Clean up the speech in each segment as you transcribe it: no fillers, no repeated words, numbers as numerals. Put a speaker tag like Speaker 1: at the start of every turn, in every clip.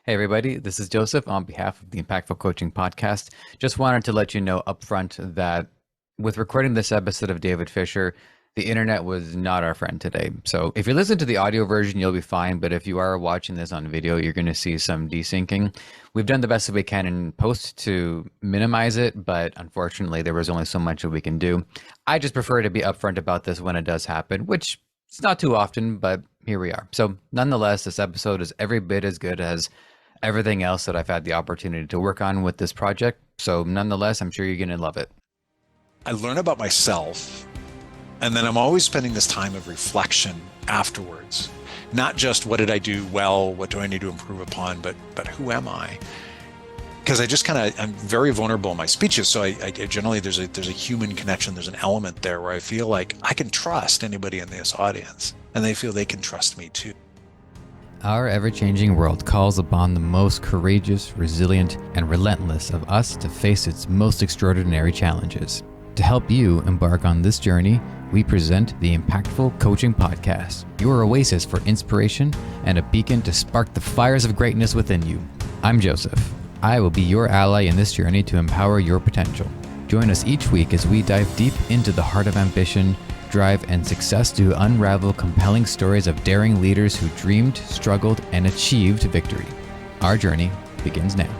Speaker 1: Hey, everybody, this is Joseph on behalf of the Impactful Coaching Podcast. Just wanted to let you know upfront that with recording this episode of David Fisher, the internet was not our friend today. So if you listen to the audio version, you'll be fine. But if you are watching this on video, you're going to see some desyncing. We've done the best that we can in post to minimize it, but unfortunately, there was only so much that we can do. I just prefer to be upfront about this when it does happen, which it's not too often, but here we are. So nonetheless, this episode is every bit as good as everything else that I've had the opportunity to work on with this project. So nonetheless, I'm sure you're going to love it.
Speaker 2: I learn about myself, and then I'm always spending this time of reflection afterwards. Not just what did I do well, what do I need to improve upon, but who am I? Because I'm very vulnerable in my speeches. So I generally, there's a human connection. There's an element there where I feel like I can trust anybody in this audience, and they feel they can trust me too.
Speaker 1: Our ever-changing world calls upon the most courageous, resilient, and relentless of us to face its most extraordinary challenges. To help you embark on this journey, we present the Impactful Coaching Podcast, your oasis for inspiration and a beacon to spark the fires of greatness within you. I'm Joseph. I will be your ally in this journey to empower your potential. Join us each week as we dive deep into the heart of ambition, drive, and success to unravel compelling stories of daring leaders who dreamed, struggled, and achieved victory. Our journey begins now.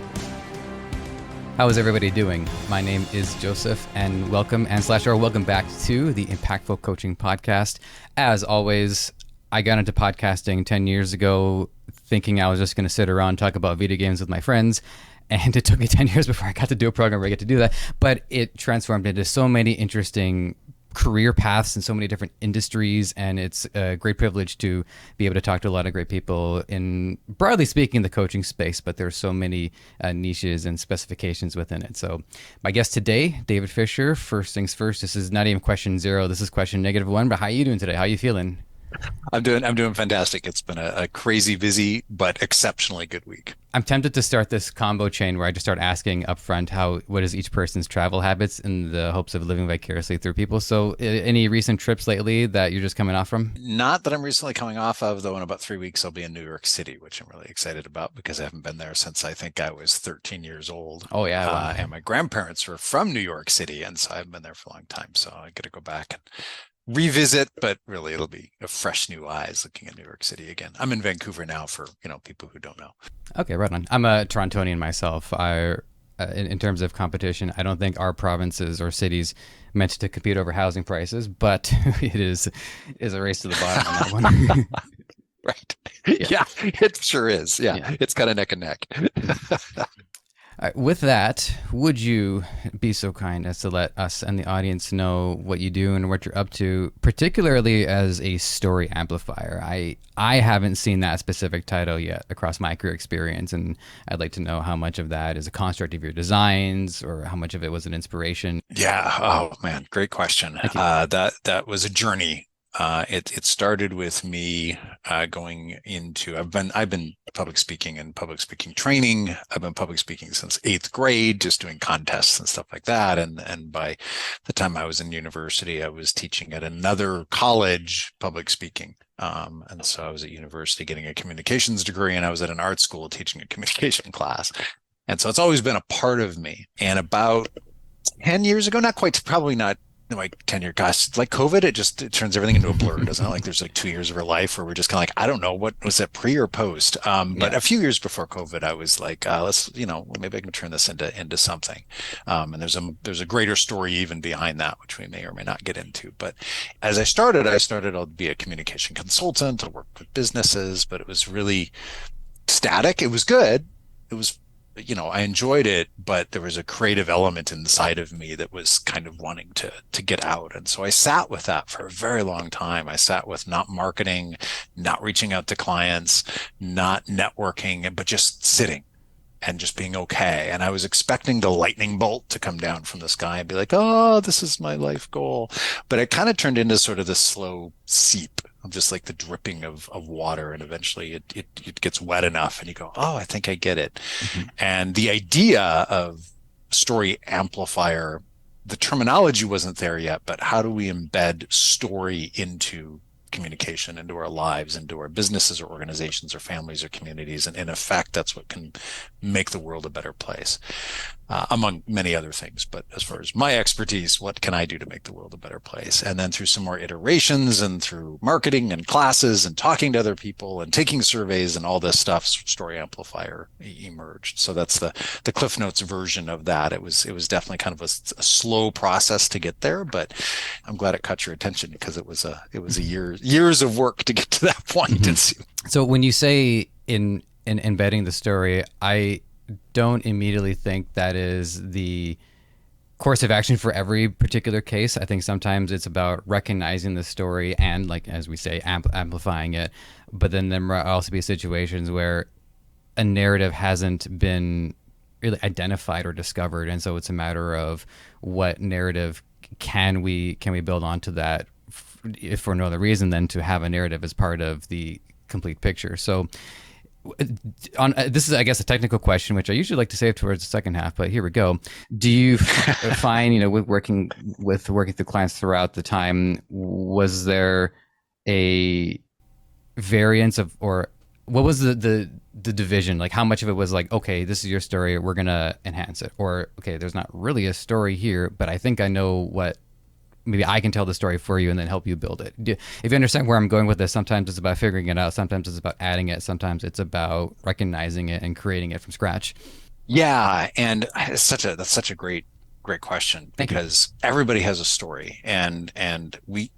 Speaker 1: How is everybody doing? My name is Joseph, and welcome back to the Impactful Coaching Podcast. As always, I got into podcasting 10 years ago thinking I was just going to sit around and talk about video games with my friends. And it took me 10 years before I got to do a program where I get to do that. But it transformed into so many interesting career paths in so many different industries, and it's a great privilege to be able to talk to a lot of great people in, broadly speaking, the coaching space, but there's so many niches and specifications within it. So my guest today, David Fisher. First things first, this is not even question 0, this is question -1, but how are you doing today? How are you feeling?
Speaker 2: I'm doing fantastic. It's been a crazy busy but exceptionally good week.
Speaker 1: I'm tempted to start this combo chain where I just start asking upfront what is each person's travel habits in the hopes of living vicariously through people. So any recent trips lately that you're just coming off from?
Speaker 2: Not that I'm recently coming off of, though in about 3 weeks I'll be in New York City, which I'm really excited about because I haven't been there since I think I was 13 years old.
Speaker 1: Oh yeah, wow.
Speaker 2: And my grandparents were from New York City, and so I haven't been there for a long time. So I got to go back and revisit, but really it'll be a fresh new eyes looking at New York City again. I'm in Vancouver now for, people who don't know.
Speaker 1: Okay, right on. I'm a Torontonian myself. In terms of competition, I don't think our provinces or cities meant to compete over housing prices, but it is a race to the bottom on that one.
Speaker 2: Right. Yeah, it sure is. Yeah. It's kind of neck and neck.
Speaker 1: With that, would you be so kind as to let us and the audience know what you do and what you're up to, particularly as a story amplifier? I haven't seen that specific title yet across my career experience, and I'd like to know how much of that is a construct of your designs or how much of it was an inspiration.
Speaker 2: Yeah. Oh man, great question. That was a journey. It started with me going into I've been public speaking and public speaking training. I've been public speaking since 8th grade, just doing contests and stuff like that. And by the time I was in university, I was teaching at another college public speaking. And so I was at university getting a communications degree, and I was at an art school teaching a communication class. And so it's always been a part of me. And about 10 years ago, not quite, probably not like 10-year, gosh, like COVID, it turns everything into a blur, doesn't it? Like there's like 2 years of our life where we're just kind of like, I don't know, what was that, pre or post? But a few years before COVID, I was like, let's, maybe I can turn this into something. And there's a greater story even behind that, which we may or may not get into. But as I started, I'll be a communication consultant. I'll work with businesses, but it was really static. It was good. It was, I enjoyed it, but there was a creative element inside of me that was kind of wanting to get out. And so I sat with that for a very long time. I sat with not marketing, not reaching out to clients, not networking, but just sitting and just being okay. And I was expecting the lightning bolt to come down from the sky and be like, oh, this is my life goal. But it kind of turned into sort of this slow seep of just like the dripping of water. And eventually it gets wet enough and you go, oh, I think I get it. Mm-hmm. And the idea of story amplifier, the terminology wasn't there yet, but how do we embed story into communication, into our lives, into our businesses or organizations or families or communities. And in effect, that's what can make the world a better place, among many other things. But as far as my expertise, what can I do to make the world a better place? And then through some more iterations and through marketing and classes and talking to other people and taking surveys and all this stuff, Story Amplifier emerged. So that's the Cliff Notes version of that. It was definitely kind of a slow process to get there, but I'm glad it caught your attention because it was a years of work to get to that point.
Speaker 1: Mm-hmm. So when you say in embedding the story, I don't immediately think that is the course of action for every particular case. I think sometimes it's about recognizing the story and, like, as we say, amplifying it. But then there might also be situations where a narrative hasn't been really identified or discovered, and so it's a matter of what narrative can we build onto that, if for no other reason than to have a narrative as part of the complete picture. So this is, I guess, a technical question, which I usually like to save towards the second half, but here we go. Do you find, with working through clients throughout the time, was there a variance of, or what was the division? Like, how much of it was like, okay, this is your story, we're going to enhance it, or, okay, there's not really a story here, but I think I know what, maybe I can tell the story for you and then help you build it. If you understand where I'm going with this, sometimes it's about figuring it out. Sometimes it's about adding it. Sometimes it's about recognizing it and creating it from scratch.
Speaker 2: Yeah. And that's such a great question, because everybody has a story, and we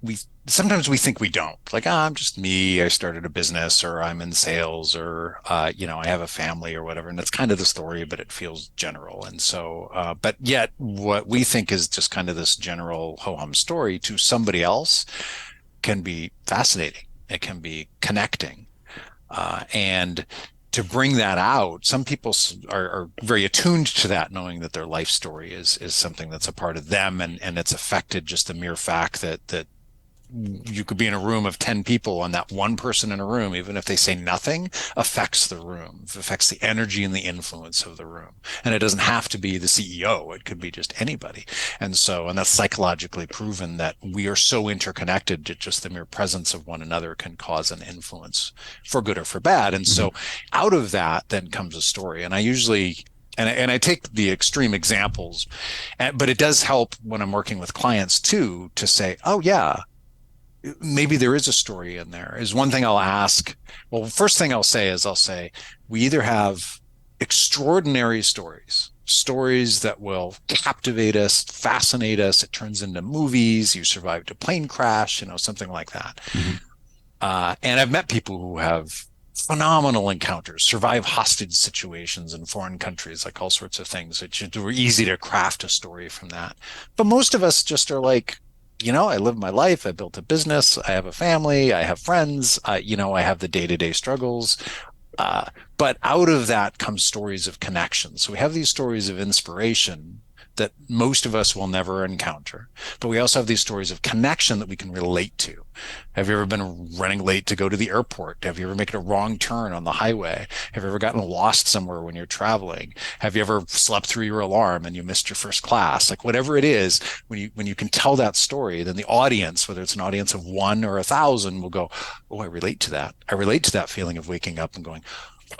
Speaker 2: sometimes we think we don't, like, I'm just me, I started a business, or I'm in sales, or I have a family or whatever, and it's kind of the story, but it feels general. And so but yet what we think is just kind of this general ho-hum story to somebody else can be fascinating. It can be connecting, and to bring that out, some people are very attuned to that, knowing that their life story is something that's a part of them, and it's affected just the mere fact that you could be in a room of 10 people, and that one person in a room, even if they say nothing, affects the room, affects the energy and the influence of the room. And it doesn't have to be the CEO. It could be just anybody. And that's psychologically proven, that we are so interconnected that just the mere presence of one another can cause an influence, for good or for bad. And so out of that then comes a story. And I usually, and I take the extreme examples, but it does help when I'm working with clients too, to say, oh yeah, maybe there is a story in there. Is one thing I'll ask. Well, first thing I'll say, we either have extraordinary stories that will captivate us, fascinate us. It turns into movies. You survived a plane crash, something like that. And I've met people who have phenomenal encounters, survive hostage situations in foreign countries, like all sorts of things. It were easy to craft a story from that. But most of us just are like, I live my life. I built a business. I have a family. I have friends. I have the day-to-day struggles. But out of that comes stories of connection. So we have these stories of inspiration that most of us will never encounter. But we also have these stories of connection that we can relate to. Have you ever been running late to go to the airport? Have you ever made a wrong turn on the highway? Have you ever gotten lost somewhere when you're traveling? Have you ever slept through your alarm and you missed your first class? Like, whatever it is, when you can tell that story, then the audience, whether it's an audience of 1 or 1,000, will go, oh, I relate to that. I relate to that feeling of waking up and going,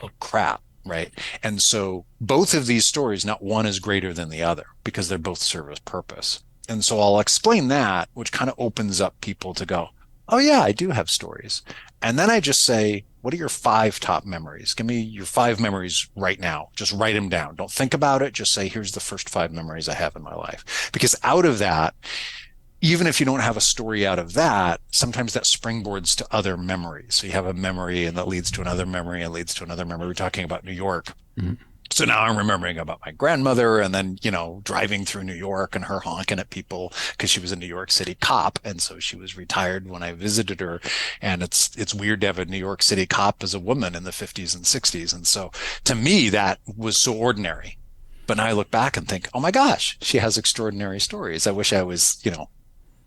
Speaker 2: oh crap. Right. And so both of these stories, not one is greater than the other, because they're both serve a purpose. And so I'll explain that, which kind of opens up people to go, oh yeah, I do have stories. And then I just say, what are your 5 top memories? Give me your 5 memories right now. Just write them down. Don't think about it. Just say, here's the first 5 memories I have in my life. Because out of that, even if you don't have a story out of that, sometimes that springboards to other memories. So you have a memory, and that leads to another memory, and leads to another memory. We're talking about New York. So now I'm remembering about my grandmother, and then, driving through New York and her honking at people because she was a New York City cop. And so she was retired when I visited her. And it's weird to have a New York City cop as a woman in the 50s and 60s. And so to me, that was so ordinary. But now I look back and think, oh my gosh, she has extraordinary stories. I wish I was,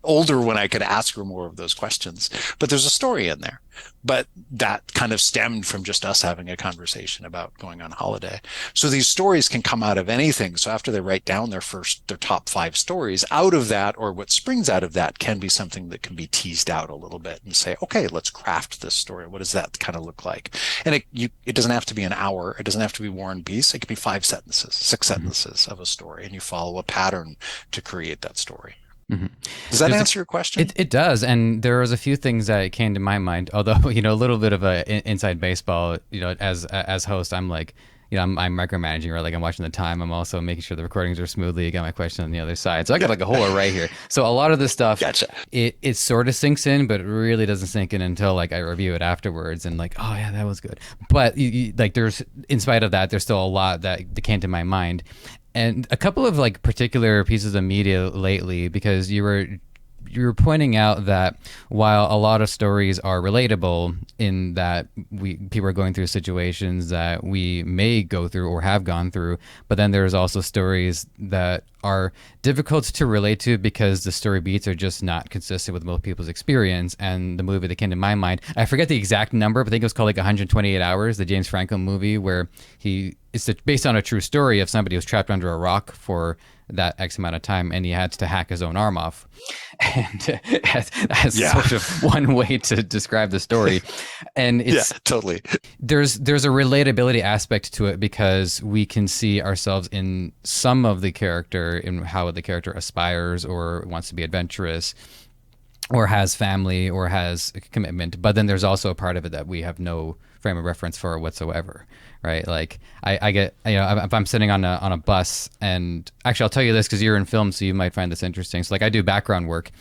Speaker 2: older when I could ask her more of those questions. But there's a story in there. But that kind of stemmed from just us having a conversation about going on holiday. So these stories can come out of anything. So after they write down their top 5 stories, out of that, or what springs out of that, can be something that can be teased out a little bit and say, okay, let's craft this story. What does that kind of look like? And it doesn't have to be an hour. It doesn't have to be War and Peace. It could be 5 sentences, 6 sentences of a story, and you follow a pattern to create that story.
Speaker 1: Mm-hmm.
Speaker 2: Does that answer your question?
Speaker 1: It does, and there was a few things that came to my mind. Although, you know, a little bit of a inside baseball. You know, as host, I'm like, you know, I'm micromanaging, right? Like I'm watching the time. I'm also making sure the recordings are smoothly. You got my question on the other side, so I got like a whole array here. So a lot of this stuff,
Speaker 2: Gotcha.
Speaker 1: It sort of sinks in, but it really doesn't sink in until like I review it afterwards, and like, oh yeah, that was good. But like, there's, in spite of that, there's still a lot that came to my mind. And a couple of like particular pieces of media lately, because you were pointing out that while a lot of stories are relatable in that people are going through situations that we may go through or have gone through, but then there's also stories that are difficult to relate to because the story beats are just not consistent with most people's experience. And the movie that came to my mind, I forget the exact number, but I think it was called like 128 Hours, the James Franco movie, where it's based on a true story of somebody who's trapped under a rock for that X amount of time, and he had to hack his own arm off. And that's sort of one way to describe the story. And it's
Speaker 2: totally.
Speaker 1: There's a relatability aspect to it because we can see ourselves in some of the character, in how the character aspires or wants to be adventurous, or has family, or has a commitment. But then there's also a part of it that we have no frame of reference for whatsoever, right? Like I get, you know, if I'm sitting on a bus, and actually I'll tell you this because you're in film, so you might find this interesting. So like I do background work,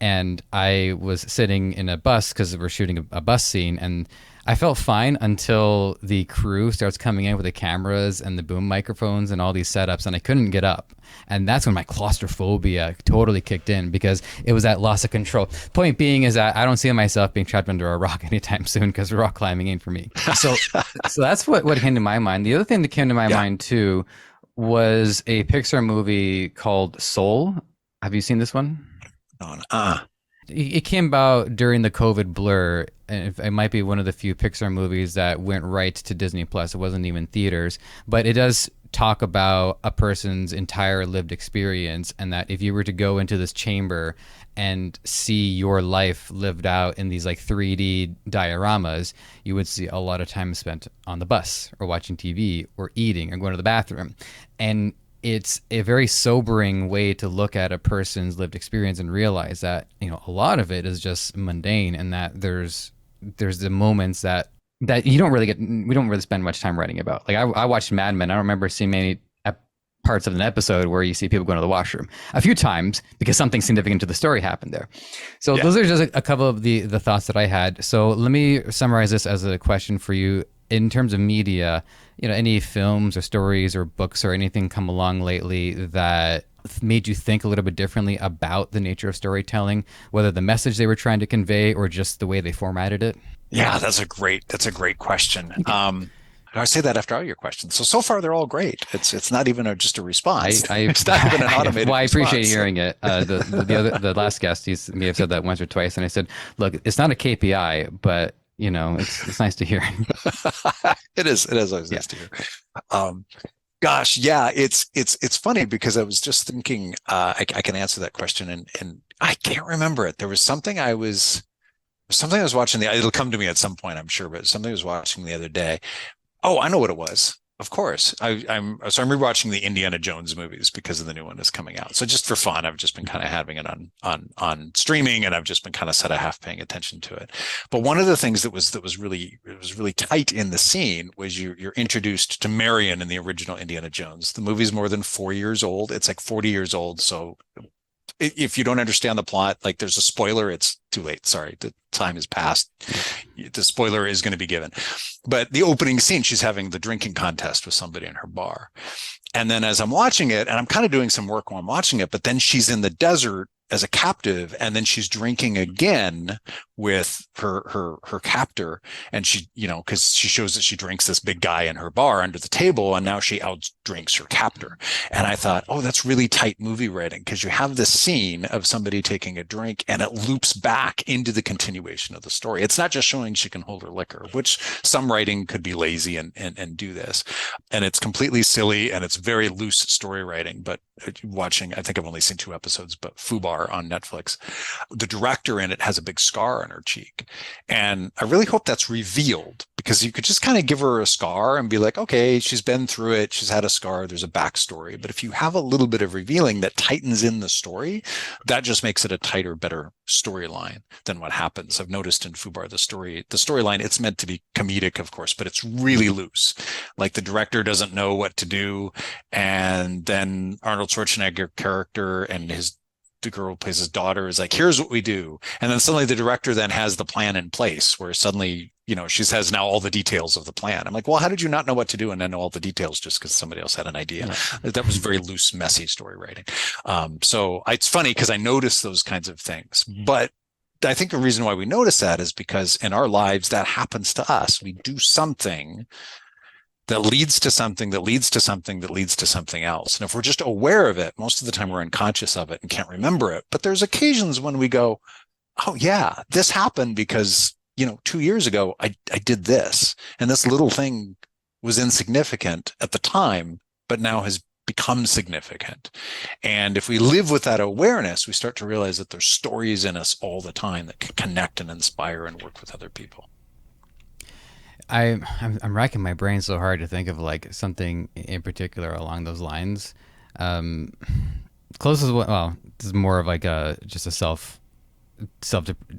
Speaker 1: and I was sitting in a bus because we're shooting a bus scene, and I felt fine until the crew starts coming in with the cameras and the boom microphones and all these setups, and I couldn't get up. And that's when my claustrophobia totally kicked in, because it was that loss of control. Point being is that I don't see myself being trapped under a rock anytime soon, because rock climbing ain't for me. So that's what came to my mind. The other thing that came to my mind too was a Pixar movie called Soul. Have you seen this one? It came about during the COVID blur, and it might be one of the few Pixar movies that went right to Disney Plus. It wasn't even theaters, but it does talk about a person's entire lived experience, and that if you were to go into this chamber and see your life lived out in these like 3D dioramas, you would see a lot of time spent on the bus or watching TV or eating or going to the bathroom. And it's a very sobering way to look at a person's lived experience and realize that, you know, a lot of it is just mundane, and that there's the moments that we don't really spend much time writing about. Like I watched Mad Men. I don't remember seeing many parts of an episode where you see people going to the washroom. A few times, because something significant to the story happened there. So those are just a couple of the thoughts that I had. So let me summarize this as a question for you. In terms of media, you know, any films or stories or books or anything come along lately that made you think a little bit differently about the nature of storytelling, whether the message they were trying to convey or just the way they formatted it?
Speaker 2: Yeah, that's a great question. I say that after all your questions. So far they're all great. It's not even just a response. It's not even an automated
Speaker 1: well, I appreciate
Speaker 2: response.
Speaker 1: hearing it. The last guest, he may have said that once or twice, and I said, look, it's not a KPI, but you know, it's nice to hear.
Speaker 2: It is always nice to hear. Gosh, yeah, it's funny because I was just thinking, I can answer that question, and I can't remember it. There was something I was watching. It'll come to me at some point, I'm sure, but something I was watching the other day. Oh, I know what it was. Of course, I'm rewatching the Indiana Jones movies because of the new one is coming out. So just for fun, I've just been kind of having it on streaming, and I've just been kind of sort of half paying attention to it. But one of the things that was really tight in the scene was you're introduced to Marion in the original Indiana Jones. The movie's more than 4 years old. It's like 40 years old. So if you don't understand the plot, like there's a spoiler, it's too late. Sorry, the time has passed. The spoiler is going to be given. But the opening scene, she's having the drinking contest with somebody in her bar. And then as I'm watching it, and I'm kind of doing some work while I'm watching it, but then she's in the desert as a captive, and then she's drinking again with her captor, and she, because she shows that she drinks this big guy in her bar under the table, and now she outdrinks her captor. And I thought, oh, that's really tight movie writing, because you have this scene of somebody taking a drink and it loops back into the continuation of the story. It's not just showing she can hold her liquor, which some writing could be lazy and do this. And it's completely silly, and it's very loose story writing. But watching, I think I've only seen 2 episodes, but Fubar on Netflix, the director in it has a big scar on her cheek. And I really hope that's revealed, because you could just kind of give her a scar and be like, okay, she's been through it. She's had a scar. There's a backstory. But if you have a little bit of revealing that tightens in the story, that just makes it a tighter, better storyline than what happens. I've noticed in Fubar, the storyline, it's meant to be comedic, of course, but it's really loose. Like, the director doesn't know what to do. And then Arnold Schwarzenegger character and the girl who plays his daughter is like, here's what we do. And then suddenly the director then has the plan in place, where suddenly, she has now all the details of the plan. I'm like, well, how did you not know what to do and then know all the details just because somebody else had an idea? Yeah. That was very loose, messy story writing. So it's funny because I notice those kinds of things. But I think the reason why we notice that is because in our lives, that happens to us. We do something that leads to something, that leads to something, that leads to something else. And if we're just aware of it, most of the time we're unconscious of it and can't remember it. But there's occasions when we go, oh yeah, this happened because, 2 years ago, I did this. And this little thing was insignificant at the time, but now has become significant. And if we live with that awareness, we start to realize that there's stories in us all the time that can connect and inspire and work with other people.
Speaker 1: I'm racking my brain so hard to think of like something in particular along those lines. Closest, well, this is more of like just a self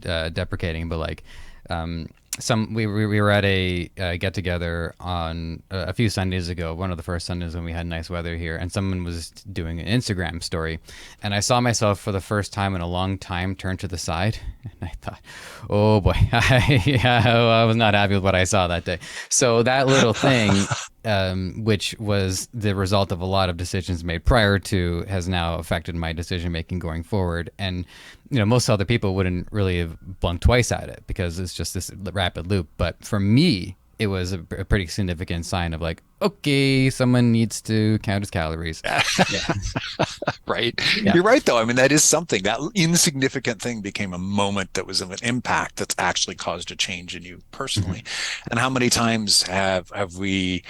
Speaker 1: deprecating, but like we were at a get together on a few Sundays ago, one of the first Sundays when we had nice weather here, and someone was doing an Instagram story, and I saw myself for the first time in a long time turn to the side, and I thought, oh boy, I was not happy with what I saw that day. So that little thing, which was the result of a lot of decisions made prior to, has now affected my decision making going forward. And most other people wouldn't really have blinked twice at it because it's just this rapid loop. But for me, it was a pretty significant sign of like, okay, someone needs to count his calories. Yeah.
Speaker 2: Right. Yeah. You're right, though. I mean, that is something. That insignificant thing became a moment that was of an impact that's actually caused a change in you personally. Mm-hmm. And how many times have we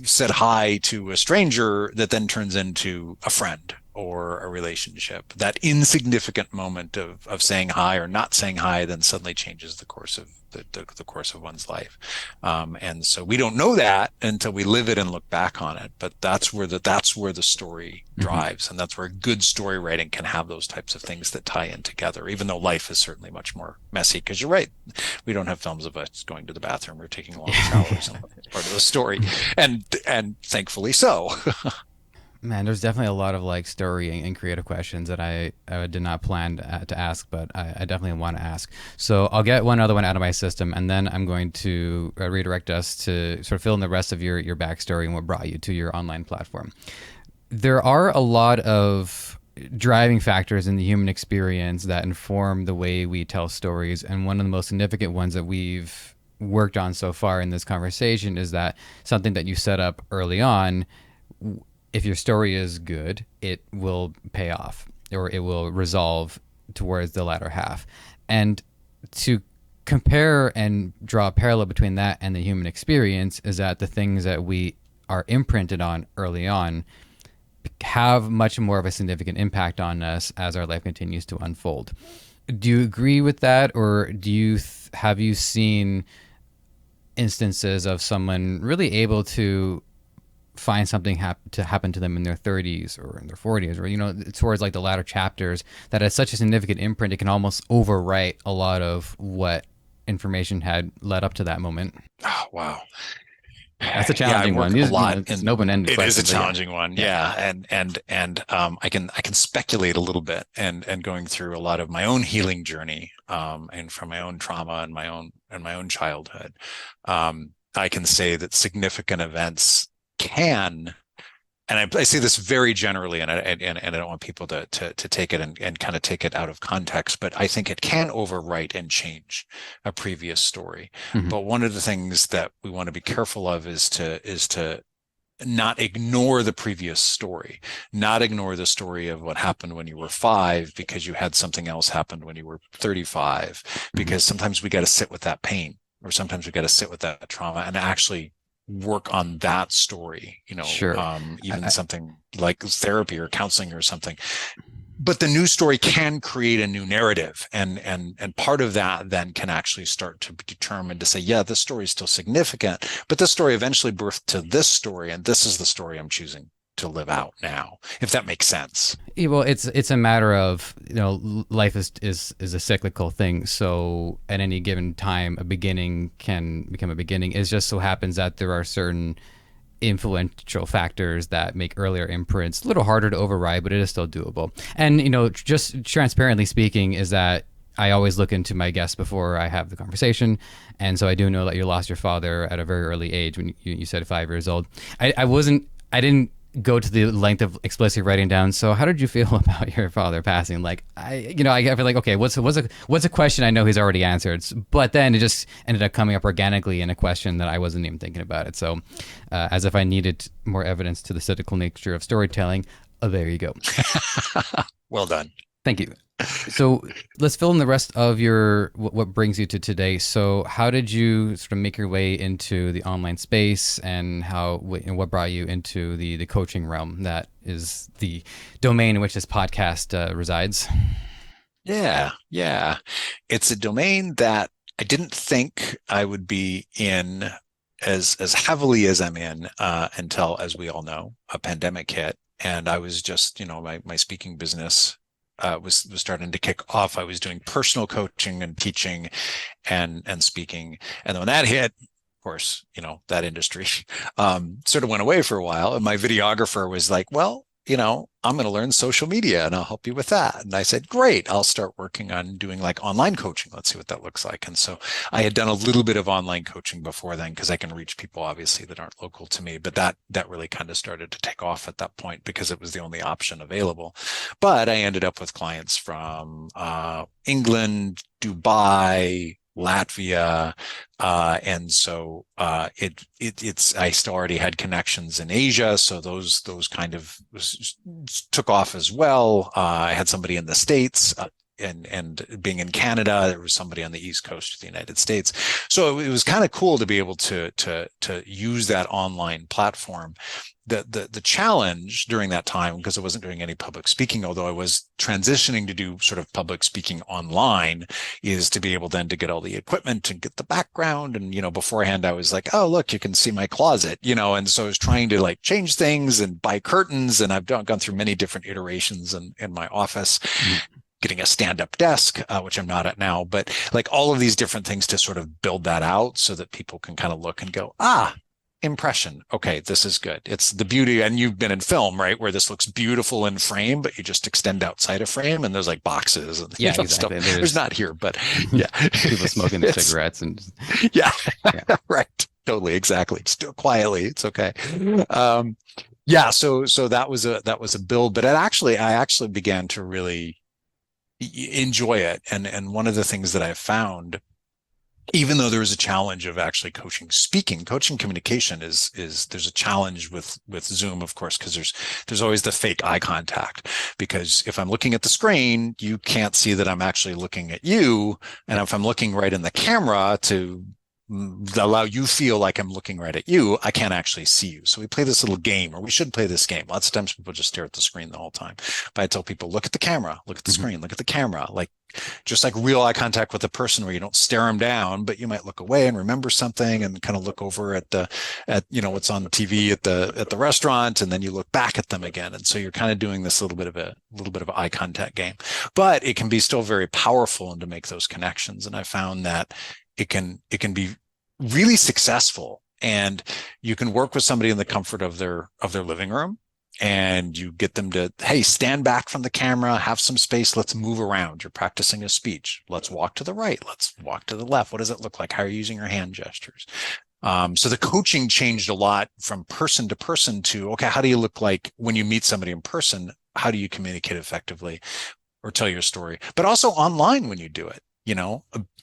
Speaker 2: said hi to a stranger that then turns into a friend or a relationship? That insignificant moment of saying hi or not saying hi then suddenly changes the course of the course of one's life. And so we don't know that until we live it and look back on it. But that's where the story drives. Mm-hmm. And that's where good story writing can have those types of things that tie in together, even though life is certainly much more messy. Because you're right, we don't have films of us going to the bathroom or taking long showers. Part of the story, and thankfully so.
Speaker 1: Man, there's definitely a lot of like story and creative questions that I did not plan to ask, but I definitely want to ask. So I'll get one other one out of my system, and then I'm going to redirect us to sort of fill in the rest of your backstory and what brought you to your online platform. There are a lot of driving factors in the human experience that inform the way we tell stories, and one of the most significant ones that we've worked on so far in this conversation is that something that you set up early on. If your story is good, it will pay off, or it will resolve towards the latter half. And to compare and draw a parallel between that and the human experience is that the things that we are imprinted on early on have much more of a significant impact on us as our life continues to unfold. Do you agree with that, or have you seen instances of someone really able to find something happen to them in their 30s or in their 40s, or towards like the latter chapters, that has such a significant imprint it can almost overwrite a lot of what information had led up to that moment?
Speaker 2: Oh, wow.
Speaker 1: That's a challenging one.
Speaker 2: A lot.
Speaker 1: It's an open-ended question.
Speaker 2: It is a challenging one. Yeah. And I can speculate a little bit and going through a lot of my own healing journey, and from my own trauma and my own childhood. I can say that significant events can and I say this very generally, and I don't want people to take it and kind of take it out of context, but I think it can overwrite and change a previous story.
Speaker 1: Mhm.
Speaker 2: But one of the things that we want to be careful of is to not ignore the previous story, not ignore the story of what happened when you were 5 because you had something else happen when you were 35, because sometimes we got to sit with that pain, or sometimes we got to sit with that trauma and actually work on that story,
Speaker 1: Sure.
Speaker 2: even something like therapy or counseling or something. But the new story can create a new narrative, and part of that then can actually start to be determined to say, yeah, this story is still significant, but this story eventually birthed to this story, and this is the story I'm choosing to live out now, if that makes sense.
Speaker 1: Yeah, well, it's a matter of, life is a cyclical thing. So at any given time, a beginning can become a beginning. It just so happens that there are certain influential factors that make earlier imprints a little harder to override, but it is still doable. And just transparently speaking, is that I always look into my guests before I have the conversation, and so I do know that you lost your father at a very early age when you said 5 years old. I didn't go to the length of explicitly writing down. So how did you feel about your father passing? Like I feel like, okay, what's a question I know he's already answered, but then it just ended up coming up organically in a question that I wasn't even thinking about it. So as if I needed more evidence to the cyclical nature of storytelling, there you go.
Speaker 2: Well done.
Speaker 1: Thank you. So let's fill in the rest of what brings you to today. So how did you sort of make your way into the online space, and what brought you into the coaching realm that is the domain in which this podcast resides?
Speaker 2: Yeah. It's a domain that I didn't think I would be in as heavily as I'm in until, as we all know, a pandemic hit, and I was just, my speaking business was starting to kick off. I was doing personal coaching and teaching and speaking, and then when that hit, of course, that industry sort of went away for a while. And my videographer was like, "Well, I'm going to learn social media, and I'll help you with that." And I said, "Great, I'll start working on doing like online coaching. Let's see what that looks like." And so I had done a little bit of online coaching before then, because I can reach people obviously that aren't local to me, but that really kind of started to take off at that point because it was the only option available. But I ended up with clients from England, Dubai, Latvia, and so I still already had connections in Asia, so those kind of took off as well. I had somebody in the States. And being in Canada, there was somebody on the East Coast of the United States. So it was kind of cool to be able to use that online platform. The challenge during that time, because I wasn't doing any public speaking, although I was transitioning to do sort of public speaking online, is to be able then to get all the equipment and get the background. And, beforehand I was like, oh, look, you can see my closet, and so I was trying to like change things and buy curtains. And I've gone through many different iterations in my office. Getting a stand-up desk, which I'm not at now, but like all of these different things to sort of build that out so that people can kind of look and go, impression. Okay, this is good. It's the beauty. And you've been in film, right? Where this looks beautiful in frame, but you just extend outside a frame and there's like boxes and
Speaker 1: exactly.
Speaker 2: stuff. There's not here, but yeah.
Speaker 1: People smoking their cigarettes and
Speaker 2: yeah. Right. Totally. Exactly. Just do it quietly. It's okay. So that was a build, but I actually began to really enjoy it. And one of the things that I found, even though there was a challenge of actually coaching communication is there's a challenge with Zoom, of course, because there's always the fake eye contact, because if I'm looking at the screen, you can't see that I'm actually looking at you. And if I'm looking right in the camera to allow you feel like I'm looking right at you, I can't actually see you. So we play this little game, or we should play this game. Lots of times people just stare at the screen the whole time. But I tell people, look at the camera, look at the screen, look at the camera, like just like real eye contact with a person, where you don't stare them down, but you might look away and remember something and kind of look over at what's on the TV at the restaurant, and then you look back at them again. And so you're kind of doing this little bit of eye contact game, but it can be still very powerful and to make those connections. And I found that it can be really successful, and you can work with somebody in the comfort of their living room, and you get them to, hey, stand back from the camera, have some space, let's move around. You're practicing a speech. Let's walk to the right. Let's walk to the left. What does it look like? How are you using your hand gestures? So the coaching changed a lot from person to person to, okay, how do you look like when you meet somebody in person? How do you communicate effectively or tell your story? But also online when you do it,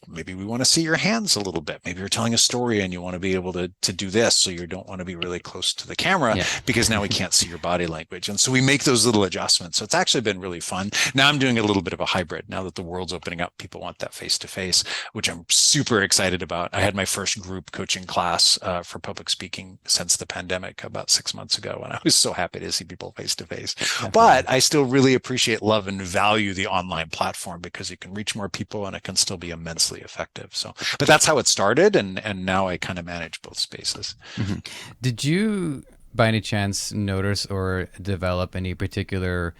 Speaker 2: maybe we want to see your hands a little bit. Maybe you're telling a story and you want to be able to do this. So you don't want to be really close to the camera
Speaker 1: Yeah.
Speaker 2: because now we can't see your body language. And so we make those little adjustments. So it's actually been really fun. Now I'm doing a little bit of a hybrid. Now that the world's opening up, people want that face to face, which I'm super excited about. I had my first group coaching class for public speaking since the pandemic about 6 months ago. And I was so happy to see people face to face. But I still really appreciate, love, and value the online platform because you can reach more people and it can still be immensely effective. So, but that's how it started, and now I kind of manage both spaces.
Speaker 1: Mm-hmm. Did you, by any chance, notice or develop any particular?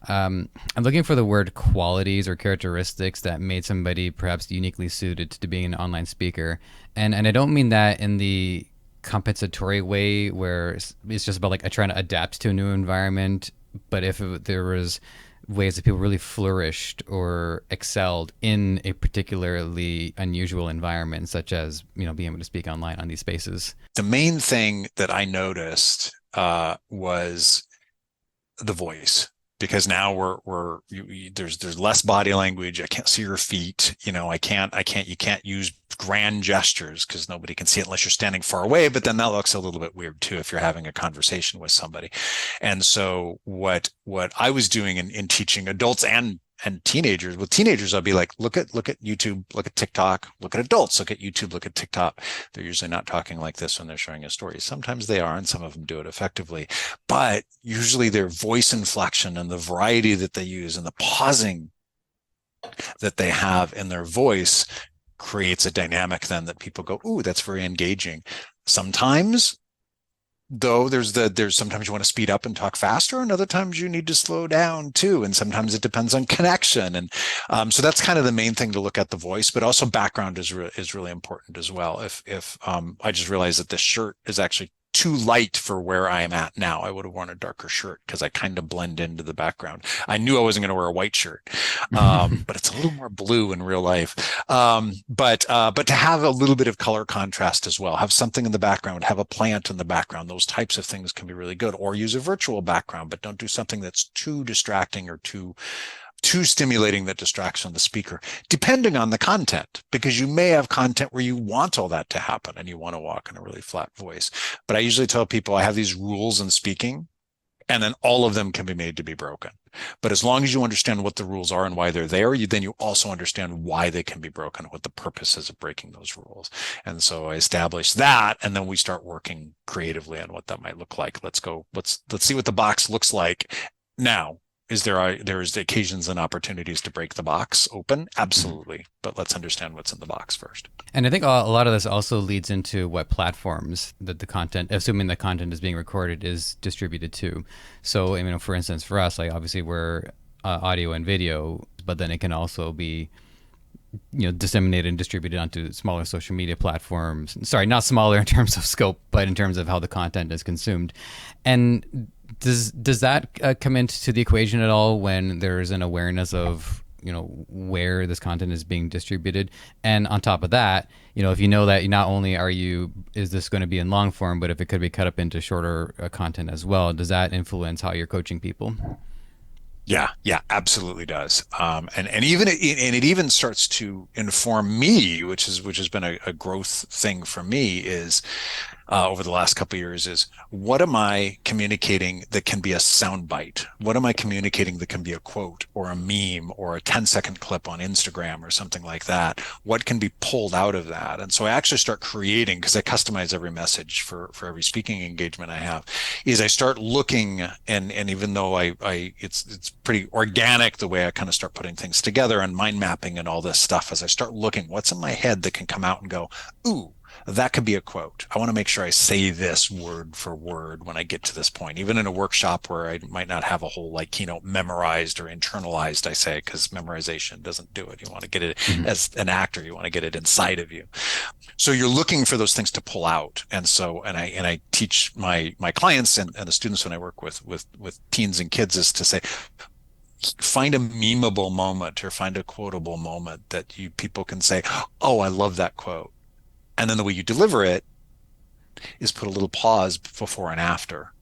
Speaker 1: I'm looking for the word qualities or characteristics that made somebody perhaps uniquely suited to being an online speaker, and I don't mean that in the compensatory way where it's just about like trying to adapt to a new environment, but if there was ways that people really flourished or excelled in a particularly unusual environment, such as being able to speak online on these spaces.
Speaker 2: The main thing that I noticed was the voice. Because now there's less body language. I can't see your feet. You can't use grand gestures because nobody can see it unless you're standing far away. But then that looks a little bit weird too if you're having a conversation with somebody. And so what I was doing in teaching adults and teenagers, with teenagers, I'll be like, look at YouTube, look at TikTok, look at adults, look at YouTube, look at TikTok. They're usually not talking like this when they're sharing a story. Sometimes they are, and some of them do it effectively, but usually their voice inflection and the variety that they use and the pausing that they have in their voice creates a dynamic then that people go, ooh, that's very engaging. Sometimes though there's sometimes you want to speed up and talk faster, and other times you need to slow down too, and sometimes it depends on connection. And so that's kind of the main thing to look at, the voice, but also background is really important as well. If I just realized that this shirt is actually too light for where I am at now. I would have worn a darker shirt because I kind of blend into the background. I knew I wasn't going to wear a white shirt, but it's a little more blue in real life. But to have a little bit of color contrast as well, have something in the background, have a plant in the background. Those types of things can be really good. Or use a virtual background, but don't do something that's too distracting or too stimulating that distracts on the speaker, depending on the content, because you may have content where you want all that to happen and you want to walk in a really flat voice. But I usually tell people I have these rules in speaking, and then all of them can be made to be broken. But as long as you understand what the rules are and why they're there, then you also understand why they can be broken, what the purpose is of breaking those rules. And so I establish that, and then we start working creatively on what that might look like. Let's see what the box looks like now. There's occasions and opportunities to break the box open? Absolutely. But let's understand what's in the box first.
Speaker 1: And I think a lot of this also leads into what platforms that the content, assuming the content is being recorded, is distributed to. So, for instance, for us, like obviously we're audio and video, but then it can also be disseminated and distributed onto smaller social media platforms. Sorry, not smaller in terms of scope, but in terms of how the content is consumed. And does that come into the equation at all when there's an awareness of where this content is being distributed? And on top of that, if you know that not only is this going to be in long form, but if it could be cut up into shorter content as well, does that influence how you're coaching people?
Speaker 2: Yeah, absolutely does. And it even starts to inform me, which has been a growth thing for me, is over the last couple of years, is what am I communicating that can be a soundbite? What am I communicating that can be a quote or a meme or a 10-second clip on Instagram or something like that? What can be pulled out of that? And so I actually start creating, because I customize every message for every speaking engagement I have, is I start looking, and even though it's pretty organic the way I kind of start putting things together and mind mapping and all this stuff, as I start looking what's in my head that can come out and go, ooh, that could be a quote. I want to make sure I say this word for word when I get to this point. Even in a workshop where I might not have a whole keynote memorized or internalized, I say, because memorization doesn't do it. You want to get it as an actor, you want to get it inside of you. So you're looking for those things to pull out. And so, and I teach my clients and the students when I work with teens and kids is to say, find a memeable moment or find a quotable moment that people can say, oh, I love that quote. And then the way you deliver it is put a little pause before and after.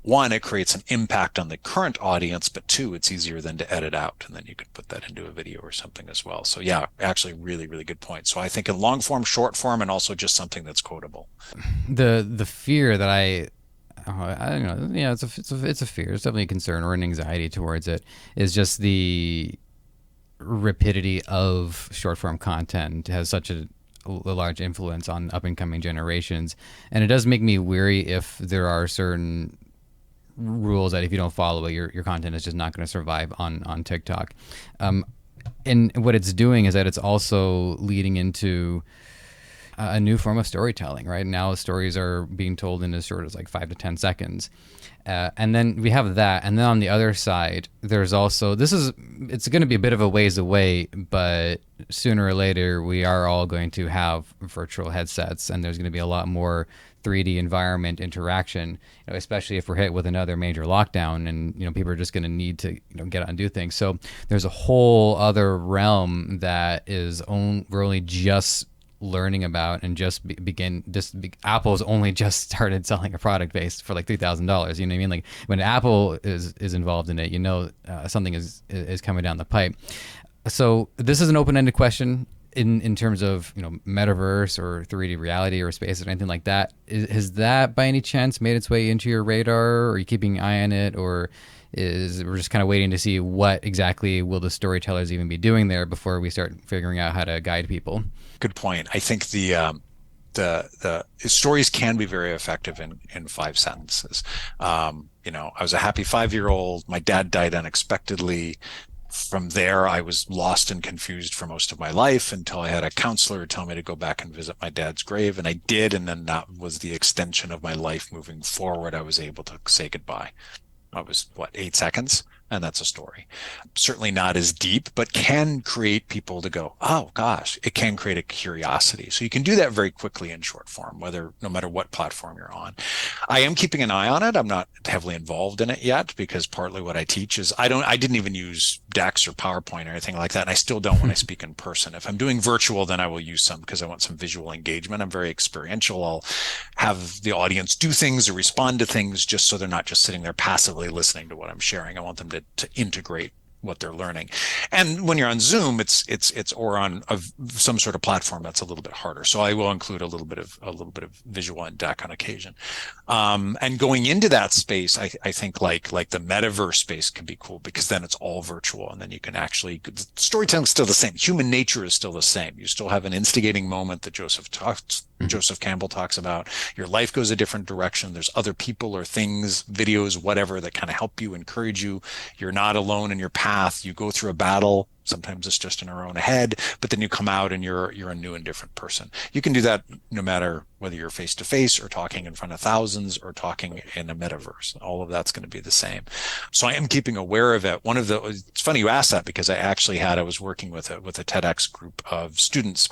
Speaker 2: One, it creates an impact on the current audience, but two, it's easier then to edit out, and then you can put that into a video or something as well. So yeah, actually really, really good point. So I think in long form, short form, and also just something that's quotable.
Speaker 1: The fear that I don't know, yeah, it's a fear. It's definitely a concern or an anxiety towards it. Is just the rapidity of short form content has such a large influence on up and coming generations, and it does make me weary if there are certain rules that if you don't follow it, your content is just not going to survive on TikTok. And what it's doing is that it's also leading into a new form of storytelling. Right now, stories are being told in as short as like 5 to 10 seconds, and then we have that. And then on the other side, there's also it's going to be a bit of a ways away, but sooner or later we are all going to have virtual headsets, and there's going to be a lot more 3D environment interaction, especially if we're hit with another major lockdown, and people are just going to need to get out and do things. So there's a whole other realm that we're only just learning about, and Apple's only just started selling a product based for like $3,000. You know what I mean? Like when Apple is involved in it, something is coming down the pipe. So this is an open-ended question in terms of metaverse or 3D reality or space or anything like that. Has that by any chance made its way into your radar? Or are you keeping an eye on it, or we're just kind of waiting to see what exactly will the storytellers even be doing there before we start figuring out how to guide people?
Speaker 2: Good point. I think the stories can be very effective in 5 sentences. I was a happy 5-year-old. My dad died unexpectedly. From there, I was lost and confused for most of my life until I had a counselor tell me to go back and visit my dad's grave. And I did. And then that was the extension of my life moving forward. I was able to say goodbye. I was, 8 seconds? And that's a story. Certainly not as deep, but can create people to go, oh gosh, it can create a curiosity. So you can do that very quickly in short form, no matter what platform you're on. I am keeping an eye on it. I'm not heavily involved in it yet, because partly what I teach is I didn't even use decks or PowerPoint or anything like that. And I still don't when I speak in person. If I'm doing virtual, then I will use some because I want some visual engagement. I'm very experiential. I'll have the audience do things or respond to things just so they're not just sitting there passively listening to what I'm sharing. I want them to integrate what they're learning. And when you're on Zoom, it's or on some sort of platform that's a little bit harder. So I will include a little bit of visual and deck on occasion. And going into that space, I think like the metaverse space can be cool, because then it's all virtual, and then you can actually, storytelling is still the same. Human nature is still the same. You still have an instigating moment that Joseph Campbell talks about. Your life goes a different direction. There's other people or things, videos, whatever, that kind of help you, encourage you. You're not alone in your path. You go through a battle. Sometimes it's just in our own head, but then you come out and you're a new and different person. You can do that no matter whether you're face to face or talking in front of thousands or talking in a metaverse. All of that's going to be the same. So I am keeping aware of it. It's funny you asked that, because I was working with a TEDx group of students,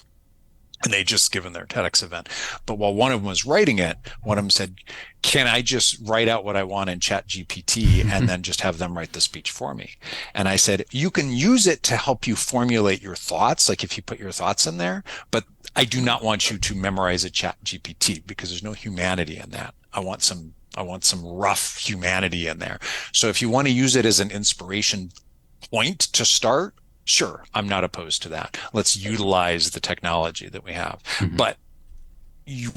Speaker 2: and they just given their TEDx event. But while one of them was writing it, one of them said, can I just write out what I want in Chat GPT and then just have them write the speech for me? And I said, you can use it to help you formulate your thoughts, like if you put your thoughts in there, but I do not want you to memorize a Chat GPT, because there's no humanity in that. I want some rough humanity in there. So if you want to use it as an inspiration point to start, sure, I'm not opposed to that. Let's utilize the technology that we have. Mm-hmm. But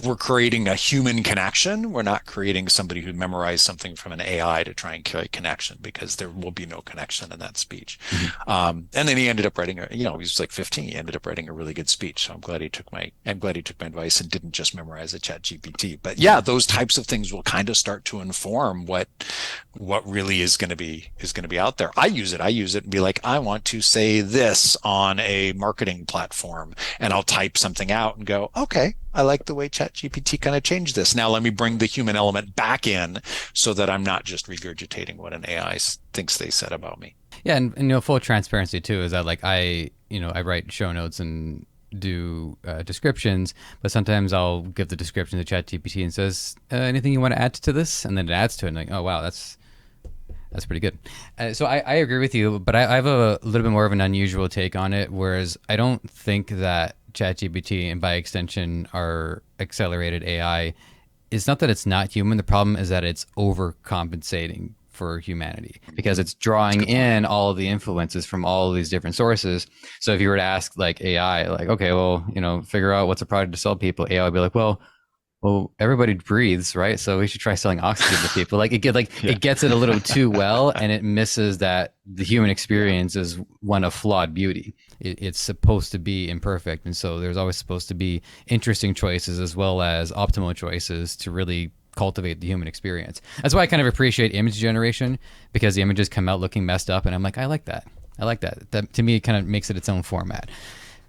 Speaker 2: we're creating a human connection. We're not creating somebody who memorized something from an AI to try and create connection, because there will be no connection in that speech. Mm-hmm. And then he ended up writing he was like 15. He ended up writing a really good speech. So I'm glad he took my advice and didn't just memorize a Chat GPT. But yeah, those types of things will kind of start to inform what really is going to be out there. I use it and be like, I want to say this on a marketing platform, and I'll type something out and go, okay, I like the way ChatGPT kind of changed this. Now let me bring the human element back in, so that I'm not just regurgitating what an AI thinks they said about me.
Speaker 1: Yeah, and full transparency too is that like I write show notes and do descriptions, but sometimes I'll give the description to ChatGPT and says, anything you want to add to this? And then it adds to it, and like, oh wow, that's pretty good. So I agree with you, but I have a little bit more of an unusual take on it, whereas I don't think that ChatGPT and by extension our accelerated AI, it's not that it's not human. The problem is that it's overcompensating for humanity because it's drawing in all of the influences from all of these different sources. So if you were to ask like AI, like, okay, well, figure out what's a product to sell people, AI would be like, well, everybody breathes, right? So we should try selling oxygen to people. It gets it a little too well, and it misses that the human experience is one of flawed beauty. It's supposed to be imperfect, and so there's always supposed to be interesting choices as well as optimal choices to really cultivate the human experience. That's why I kind of appreciate image generation, because the images come out looking messed up, and I'm like, I like that. That to me kind of makes it its own format.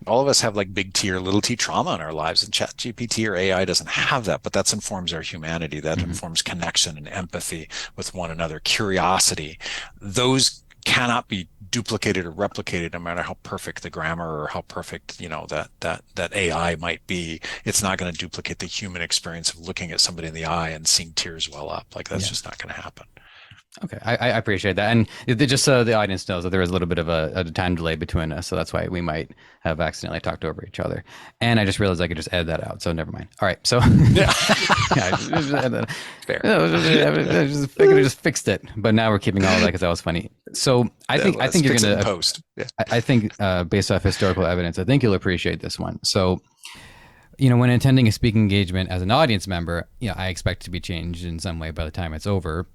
Speaker 2: All of us have like big T or little t trauma in our lives, and ChatGPT or AI doesn't have that, but that informs our humanity. That informs connection and empathy with one another, curiosity. Those cannot be duplicated or replicated, no matter how perfect the grammar or how perfect, that AI might be. It's not going to duplicate the human experience of looking at somebody in the eye and seeing tears well up. That's just not going to happen.
Speaker 1: Okay, I appreciate that, and just so the audience knows that there is a little bit of a time delay between us, so that's why we might have accidentally talked over each other. And I just realized I could just edit that out, so never mind. All right, so yeah, fair. I just fixed it, but now we're keeping all of that because that was funny. So I think you're gonna
Speaker 2: post. Yeah.
Speaker 1: I think based off historical evidence, I think you'll appreciate this one. So, when attending a speaking engagement as an audience member, I expect to be changed in some way by the time it's over.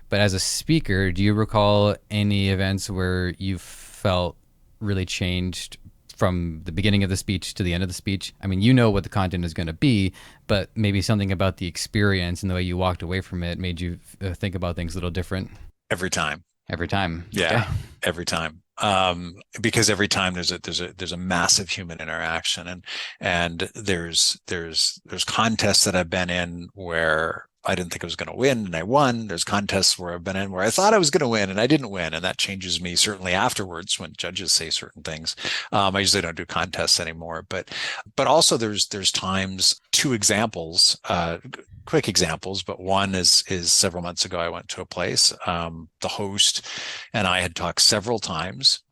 Speaker 1: But as a speaker, do you recall any events where you felt really changed from the beginning of the speech to the end of the speech? I mean, what the content is going to be, but maybe something about the experience and the way you walked away from it made you think about things a little different.
Speaker 2: Every time.
Speaker 1: Yeah.
Speaker 2: Okay. Every time. Because every time there's a massive human interaction, and there's contests that I've been in where I didn't think I was going to win and I won. There's contests where I've been in where I thought I was going to win and I didn't win. And that changes me certainly afterwards when judges say certain things. I usually don't do contests anymore, but also there's times, two examples, quick examples, but one is several months ago, I went to a place, the host and I had talked several times.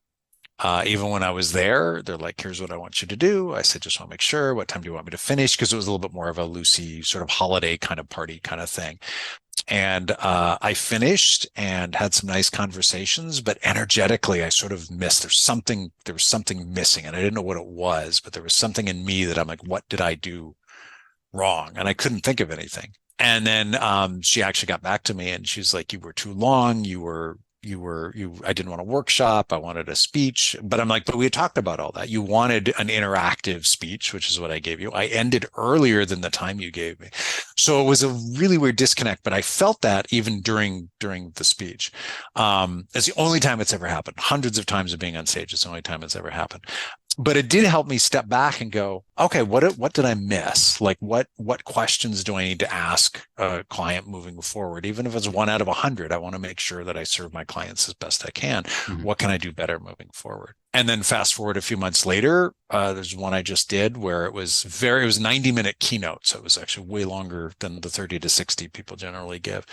Speaker 2: Even when I was there, they're like, here's what I want you to do. I said, just want to make sure. What time do you want me to finish? Because it was a little bit more of a loosey sort of holiday kind of party kind of thing. And I finished and had some nice conversations, but energetically, I sort of missed. There was something missing, and I didn't know what it was, but there was something in me that I'm like, what did I do wrong? And I couldn't think of anything. And then she actually got back to me and she's like, you were too long. I didn't want a workshop. I wanted a speech, but I'm like, but we had talked about all that. You wanted an interactive speech, which is what I gave you. I ended earlier than the time you gave me. So it was a really weird disconnect, but I felt that even during the speech. It's the only time it's ever happened. Hundreds of times of being on stage. It's the only time it's ever happened. But it did help me step back and go, okay, what did I miss? Like what questions do I need to ask a client moving forward? Even if it's 1 out of 100, I want to make sure that I serve my clients as best I can. Mm-hmm. What can I do better moving forward? And then fast forward a few months later, there's one I just did where it was 90-minute keynote. So it was actually way longer than the 30 to 60 people generally give.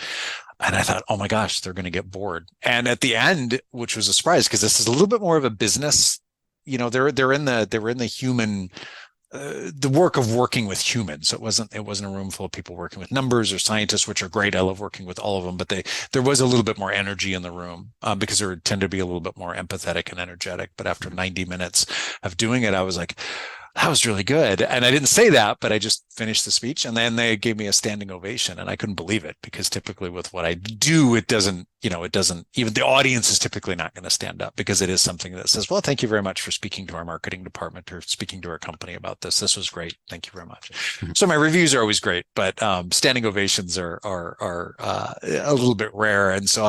Speaker 2: And I thought, oh my gosh, they're going to get bored. And at the end, which was a surprise because this is a little bit more of a business, they're in the human, the work of working with humans. So it wasn't a room full of people working with numbers or scientists, which are great. I love working with all of them, but there was a little bit more energy in the room because there tended to be a little bit more empathetic and energetic. But after 90 minutes of doing it, I was like, that was really good. And I didn't say that, but I just finished the speech and then they gave me a standing ovation and I couldn't believe it because typically with what I do, it doesn't, even the audience is typically not going to stand up because it is something that says, well, thank you very much for speaking to our marketing department or speaking to our company about this. This was great. Thank you very much. Mm-hmm. So my reviews are always great, but standing ovations are a little bit rare. And so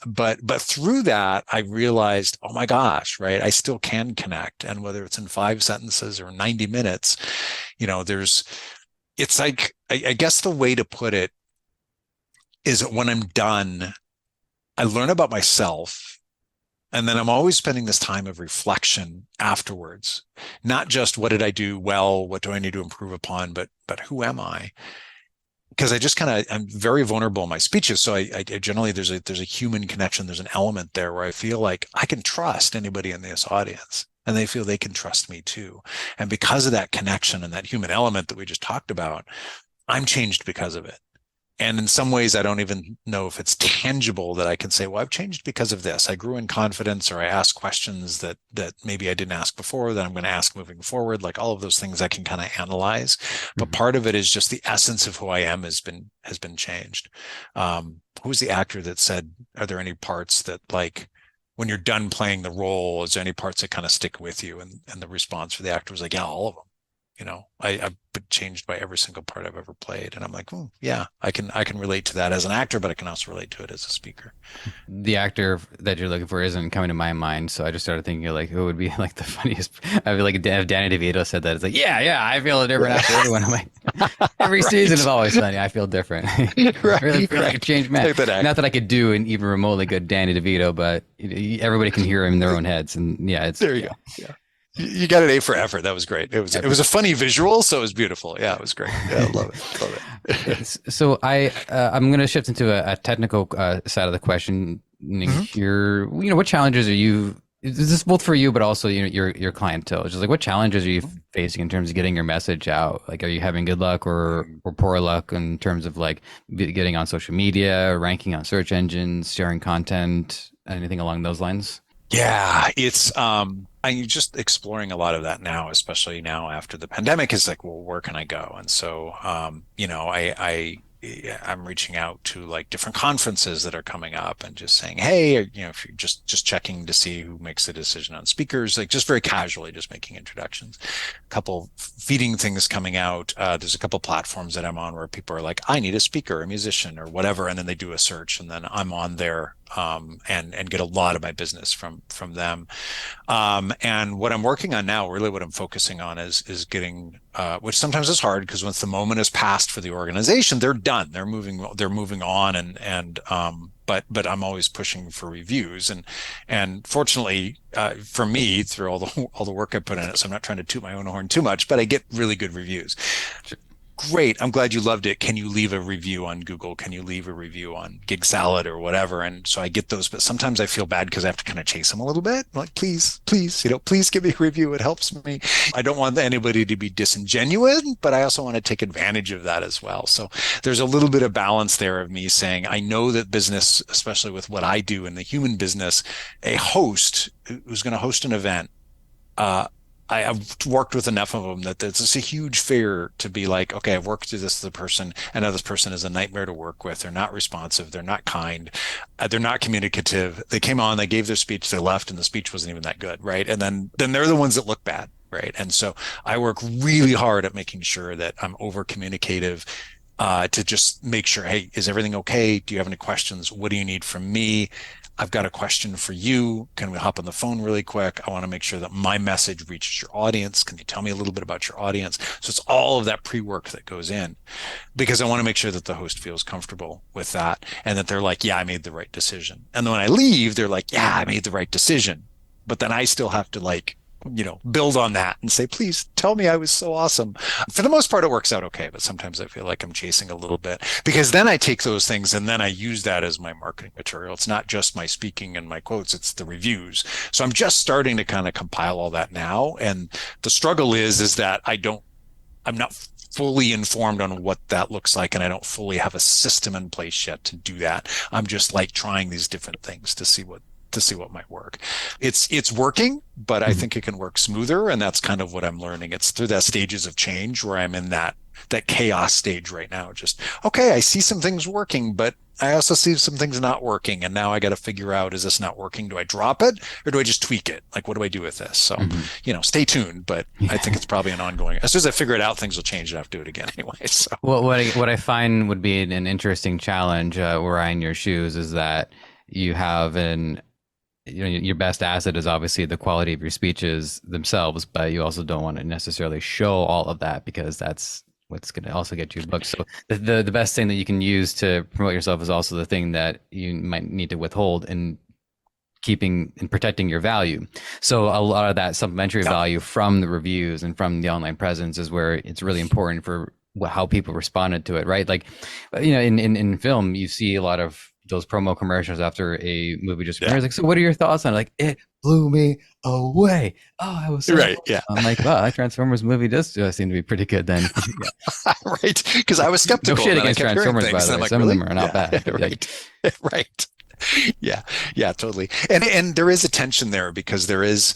Speaker 2: but through that, I realized, oh my gosh, right. I still can connect. And whether it's in 5 sentences or 90 minutes, it's like, I guess the way to put it is that when I'm done, I learn about myself. And then I'm always spending this time of reflection afterwards, not just what did I do well? What do I need to improve upon? But who am I? Because I just I'm very vulnerable in my speeches. So I generally, there's a human connection. There's an element there where I feel like I can trust anybody in this audience. and they feel they can trust me too. And because of that connection and that human element that we just talked about, I'm changed because of it. And in some ways, I don't even know if it's tangible that I can say, well, I've changed because of this. I grew in confidence, or I asked questions that maybe I didn't ask before that I'm going to ask moving forward. Like all of those things I can kind of analyze. But part of it is just the essence of who I am has been changed. Who was the actor that said, are there any parts that, like, when you're done playing the role, is there any parts that kind of stick with you? And the response for the actor was like, yeah, all of them. I've been changed by every single part I've ever played. And I'm like, oh, yeah, I can relate to that as an actor, but I can also relate to it as a speaker.
Speaker 1: The actor that you're looking for isn't coming to my mind, so I just started thinking like, who would be like the funniest? I'd be like, if Danny DeVito said that, it's like, yeah, I feel different after everyone. I'm like, every season is always funny. I feel different.
Speaker 2: Right,
Speaker 1: really feel like a changed man.
Speaker 2: Like
Speaker 1: Not that I could do an even remotely good Danny DeVito, but everybody can hear him in their own heads, and yeah, it's
Speaker 2: there you go. Yeah. You got an A for effort. That was great. It was a funny visual, so it was beautiful. Yeah, it was great. Yeah, I love it.
Speaker 1: So I'm going to shift into a technical side of the question here. What challenges are you? Is this both for you, but also your clientele? Just like, what challenges are you facing in terms of getting your message out? Like, are you having good luck or poor luck in terms of like getting on social media, ranking on search engines, sharing content, anything along those lines?
Speaker 2: Yeah, it's I'm just exploring a lot of that now, especially now after the pandemic. Is like, well, where can I go? And so, I'm reaching out to like different conferences that are coming up and just saying, hey, if you're just checking to see who makes the decision on speakers, like just very casually, just making introductions. A couple feeding things coming out. There's a couple platforms that I'm on where people are like, I need a speaker, a musician, or whatever, and then they do a search, and then I'm on there and get a lot of my business from them. And what I'm working on now, really what I'm focusing on is getting, which sometimes is hard because once the moment has passed for the organization, they're done. They're moving on but I'm always pushing for reviews and fortunately, for me, through all the work I put in it, so I'm not trying to toot my own horn too much, but I get really good reviews. Great. I'm glad you loved it. Can you leave a review on Google? Can you leave a review on Gig Salad or whatever? And so I get those, but sometimes I feel bad because I have to kind of chase them a little bit. I'm like, please, please give me a review. It helps me. I don't want anybody to be disingenuous, but I also want to take advantage of that as well. So there's a little bit of balance there of me saying, I know that business, especially with what I do in the human business, a host who's going to host an event, I've worked with enough of them that it's a huge fear to be like, okay, I've worked through this with a person, and now this person is a nightmare to work with. They're not responsive. They're not kind. They're not communicative. They came on, they gave their speech, they left, and the speech wasn't even that good, right? And then they're the ones that look bad, right? And so I work really hard at making sure that I'm over communicative, to just make sure, hey, is everything okay? Do you have any questions? What do you need from me? I've got a question for you. Can we hop on the phone really quick? I want to make sure that my message reaches your audience. Can you tell me a little bit about your audience? So it's all of that pre-work that goes in because I want to make sure that the host feels comfortable with that and that they're like, yeah, I made the right decision. And then when I leave, they're like, yeah, I made the right decision. But then I still have to build on that and say, please tell me I was so awesome. For the most part, it works out okay. But sometimes I feel like I'm chasing a little bit because then I take those things and then I use that as my marketing material. It's not just my speaking and my quotes, it's the reviews. So I'm just starting to kind of compile all that now. And the struggle is that I'm not fully informed on what that looks like. And I don't fully have a system in place yet to do that. I'm just like trying these different things to see what might work. It's working, but I think it can work smoother. And that's kind of what I'm learning. It's through that stages of change where I'm in that chaos stage right now. Just, okay, I see some things working, but I also see some things not working. And now I got to figure out, is this not working? Do I drop it or do I just tweak it? Like, what do I do with this? So, stay tuned, but I think it's probably an ongoing, as soon as I figure it out, things will change and I have to do it again anyway. So
Speaker 1: what I find would be an interesting challenge, were I in your shoes, is that you have your best asset is obviously the quality of your speeches themselves, but you also don't want to necessarily show all of that because that's what's going to also get you booked. So the best thing that you can use to promote yourself is also the thing that you might need to withhold in keeping and protecting your value. So a lot of that supplementary value from the reviews and from the online presence is where it's really important for how people responded to it, right? Like, in film, you see a lot of those promo commercials after a movie just
Speaker 2: Yeah.
Speaker 1: premieres. Like, so what are your thoughts on it? Like, it blew me away. Oh, I was so
Speaker 2: Right. Yeah.
Speaker 1: I'm like, wow, that Transformers movie does seem to be pretty good then. Yeah.
Speaker 2: Right. Because I was
Speaker 1: No
Speaker 2: skeptical,
Speaker 1: shit
Speaker 2: and then I
Speaker 1: against
Speaker 2: kept hearing
Speaker 1: Transformers, by
Speaker 2: things,
Speaker 1: the
Speaker 2: and I'm
Speaker 1: way.
Speaker 2: like,
Speaker 1: Some of them
Speaker 2: really?
Speaker 1: are not
Speaker 2: Yeah.
Speaker 1: bad, but like,
Speaker 2: Right. Right. Yeah. Yeah. Totally. And there is a tension there because there is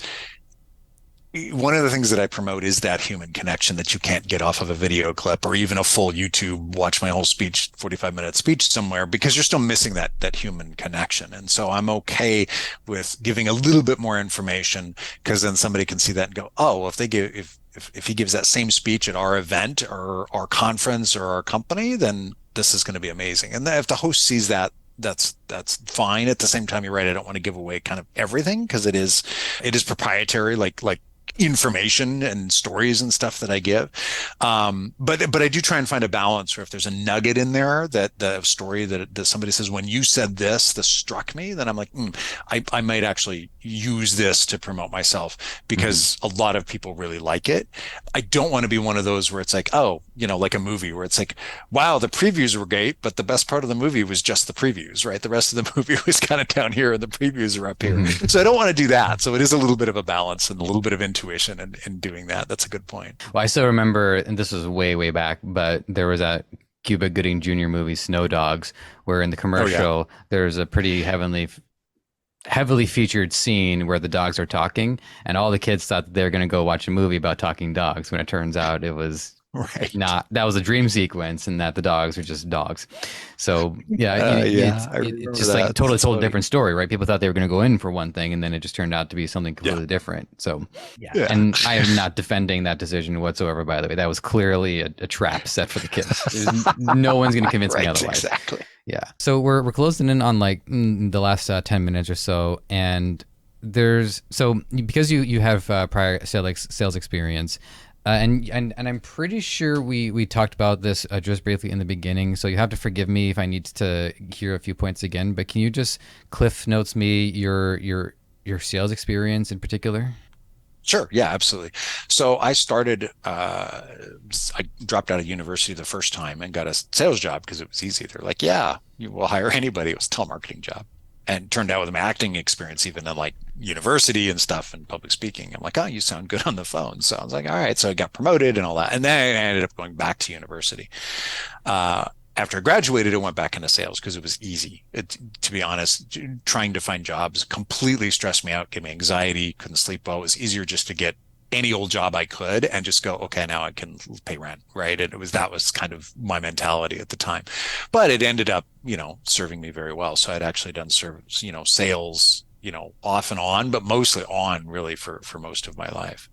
Speaker 2: one of the things that I promote is that human connection that you can't get off of a video clip or even a full YouTube, watch my whole speech, 45-minute speech somewhere, because you're still missing that human connection. And so I'm okay with giving a little bit more information because then somebody can see that and go, oh, well, if he gives that same speech at our event or our conference or our company, then this is going to be amazing. And then if the host sees that, that's fine. At the same time, you're right. I don't want to give away kind of everything because it is proprietary, like information and stories and stuff that I give. But I do try and find a balance where if there's a nugget in there that the story that somebody says, when you said this struck me, then I'm like, I might actually use this to promote myself because a lot of people really like it. I don't want to be one of those where it's like, oh, like a movie where it's like, wow, the previews were great, but the best part of the movie was just the previews, right? The rest of the movie was kind of down here and the previews are up here.
Speaker 1: mm-hmm.
Speaker 2: So I don't want to do that. So it is a little bit of a balance and a little bit of intuition in doing that. That's a good point.
Speaker 1: Well, I still remember, and this was way, way back, but there was that Cuba Gooding Jr. movie, Snow Dogs, where in the commercial, there's a pretty heavily featured scene where the dogs are talking, and all the kids thought that they were going to go watch a movie about talking dogs, when it turns out it was not. That was a dream sequence, and that the dogs were just dogs. So it's just like a totally different story, right? People thought they were going to go in for one thing, and then it just turned out to be something completely different. So and I am not defending that decision whatsoever, by the way. That was clearly a trap set for the kids. No one's going to convince me otherwise.
Speaker 2: Exactly.
Speaker 1: Yeah. So we're closing in on like the last 10 minutes or so, and because you have prior sales experience. And I'm pretty sure we talked about this just briefly in the beginning, so you have to forgive me if I need to hear a few points again. But can you just cliff notes me your sales experience in particular?
Speaker 2: Sure. Yeah, absolutely. So I started, I dropped out of university the first time and got a sales job because it was easy. They're like, yeah, you will hire anybody. It was a telemarketing job. And turned out with my acting experience, even in like university and stuff and public speaking, I'm like, oh, you sound good on the phone. So I was like, all right. So I got promoted and all that. And then I ended up going back to university. After I graduated, I went back into sales because it was easy. To be honest, trying to find jobs completely stressed me out, gave me anxiety, couldn't sleep well. It was easier just to get any old job I could and just go, okay, now I can pay rent, right? And that was kind of my mentality at the time. But it ended up, serving me very well. So I'd actually done sales, off and on, but mostly on really for most of my life.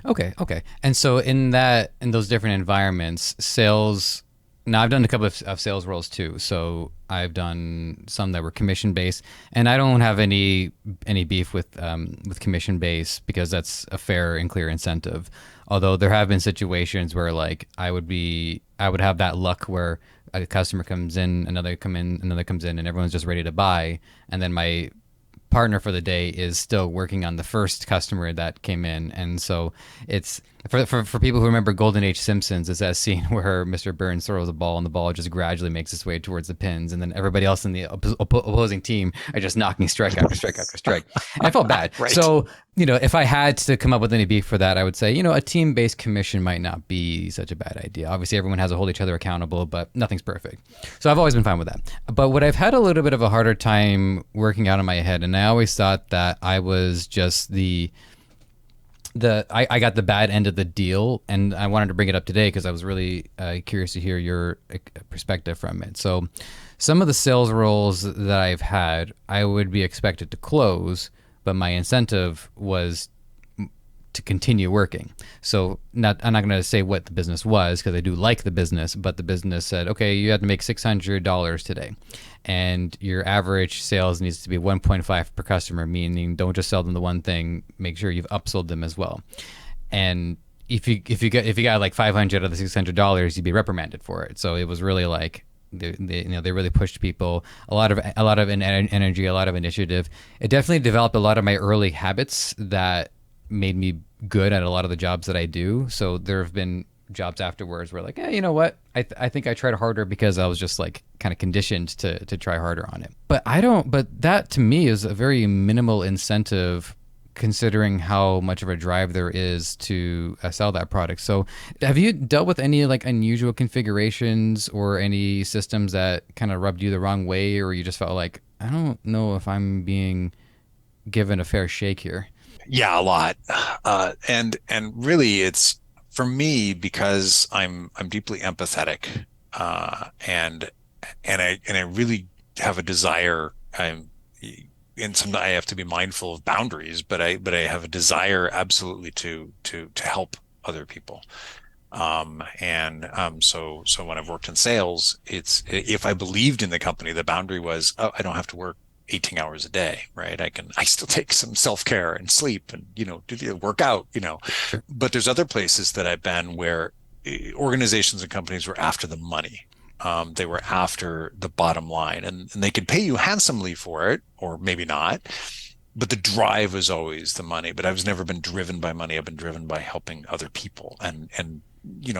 Speaker 1: Okay. And so in those different environments, sales. Now I've done a couple of sales roles too. So I've done some that were commission based, and I don't have any beef with commission based because that's a fair and clear incentive. Although there have been situations where like I would have that luck where a customer comes in, another comes in, and everyone's just ready to buy, and then my partner for the day is still working on the first customer that came in. And so it's for people who remember Golden Age Simpsons, it's that scene where Mr. Burns throws a ball and the ball just gradually makes its way towards the pins, and then everybody else in the opposing team are just knocking strike after strike after strike. And I felt bad.
Speaker 2: Right.
Speaker 1: So if I had to come up with any beef for that, I would say a team-based commission might not be such a bad idea. Obviously everyone has to hold each other accountable, but nothing's perfect. So I've always been fine with that. But what I've had a little bit of a harder time working out in my head, and I always thought that I was just I got the bad end of the deal, and I wanted to bring it up today because I was really curious to hear your perspective from it. So some of the sales roles that I've had, I would be expected to close, but my incentive was to continue working. So I'm not going to say what the business was because I do like the business, but the business said, okay, you have to make $600 today. And your average sales needs to be 1.5 per customer, meaning don't just sell them the one thing, make sure you've upsold them as well. And if you got like $500 out of the $600, you'd be reprimanded for it. So it was really like they really pushed people, a lot of energy, a lot of initiative. It definitely developed a lot of my early habits that made me good at a lot of the jobs that I do. So there have been jobs afterwards were like, you know what? I think I tried harder because I was just like kind of conditioned to try harder on it. But I don't. But that to me is a very minimal incentive, considering how much of a drive there is to sell that product. So, have you dealt with any like unusual configurations or any systems that kind of rubbed you the wrong way, or you just felt like, I don't know if I'm being given a fair shake here?
Speaker 2: Yeah, a lot. And really it's for me because I'm deeply empathetic. And I really have a desire. And sometimes I have to be mindful of boundaries, but I have a desire absolutely to help other people. So when I've worked in sales, it's if I believed in the company, the boundary was, oh, I don't have to work 18 hours a day, right? I still take some self-care and sleep and, work out,
Speaker 1: Sure.
Speaker 2: but there's other places that I've been where organizations and companies were after the money. They were after the bottom line, and they could pay you handsomely for it, or maybe not, but the drive was always the money. But I've never been driven by money. I've been driven by helping other people. And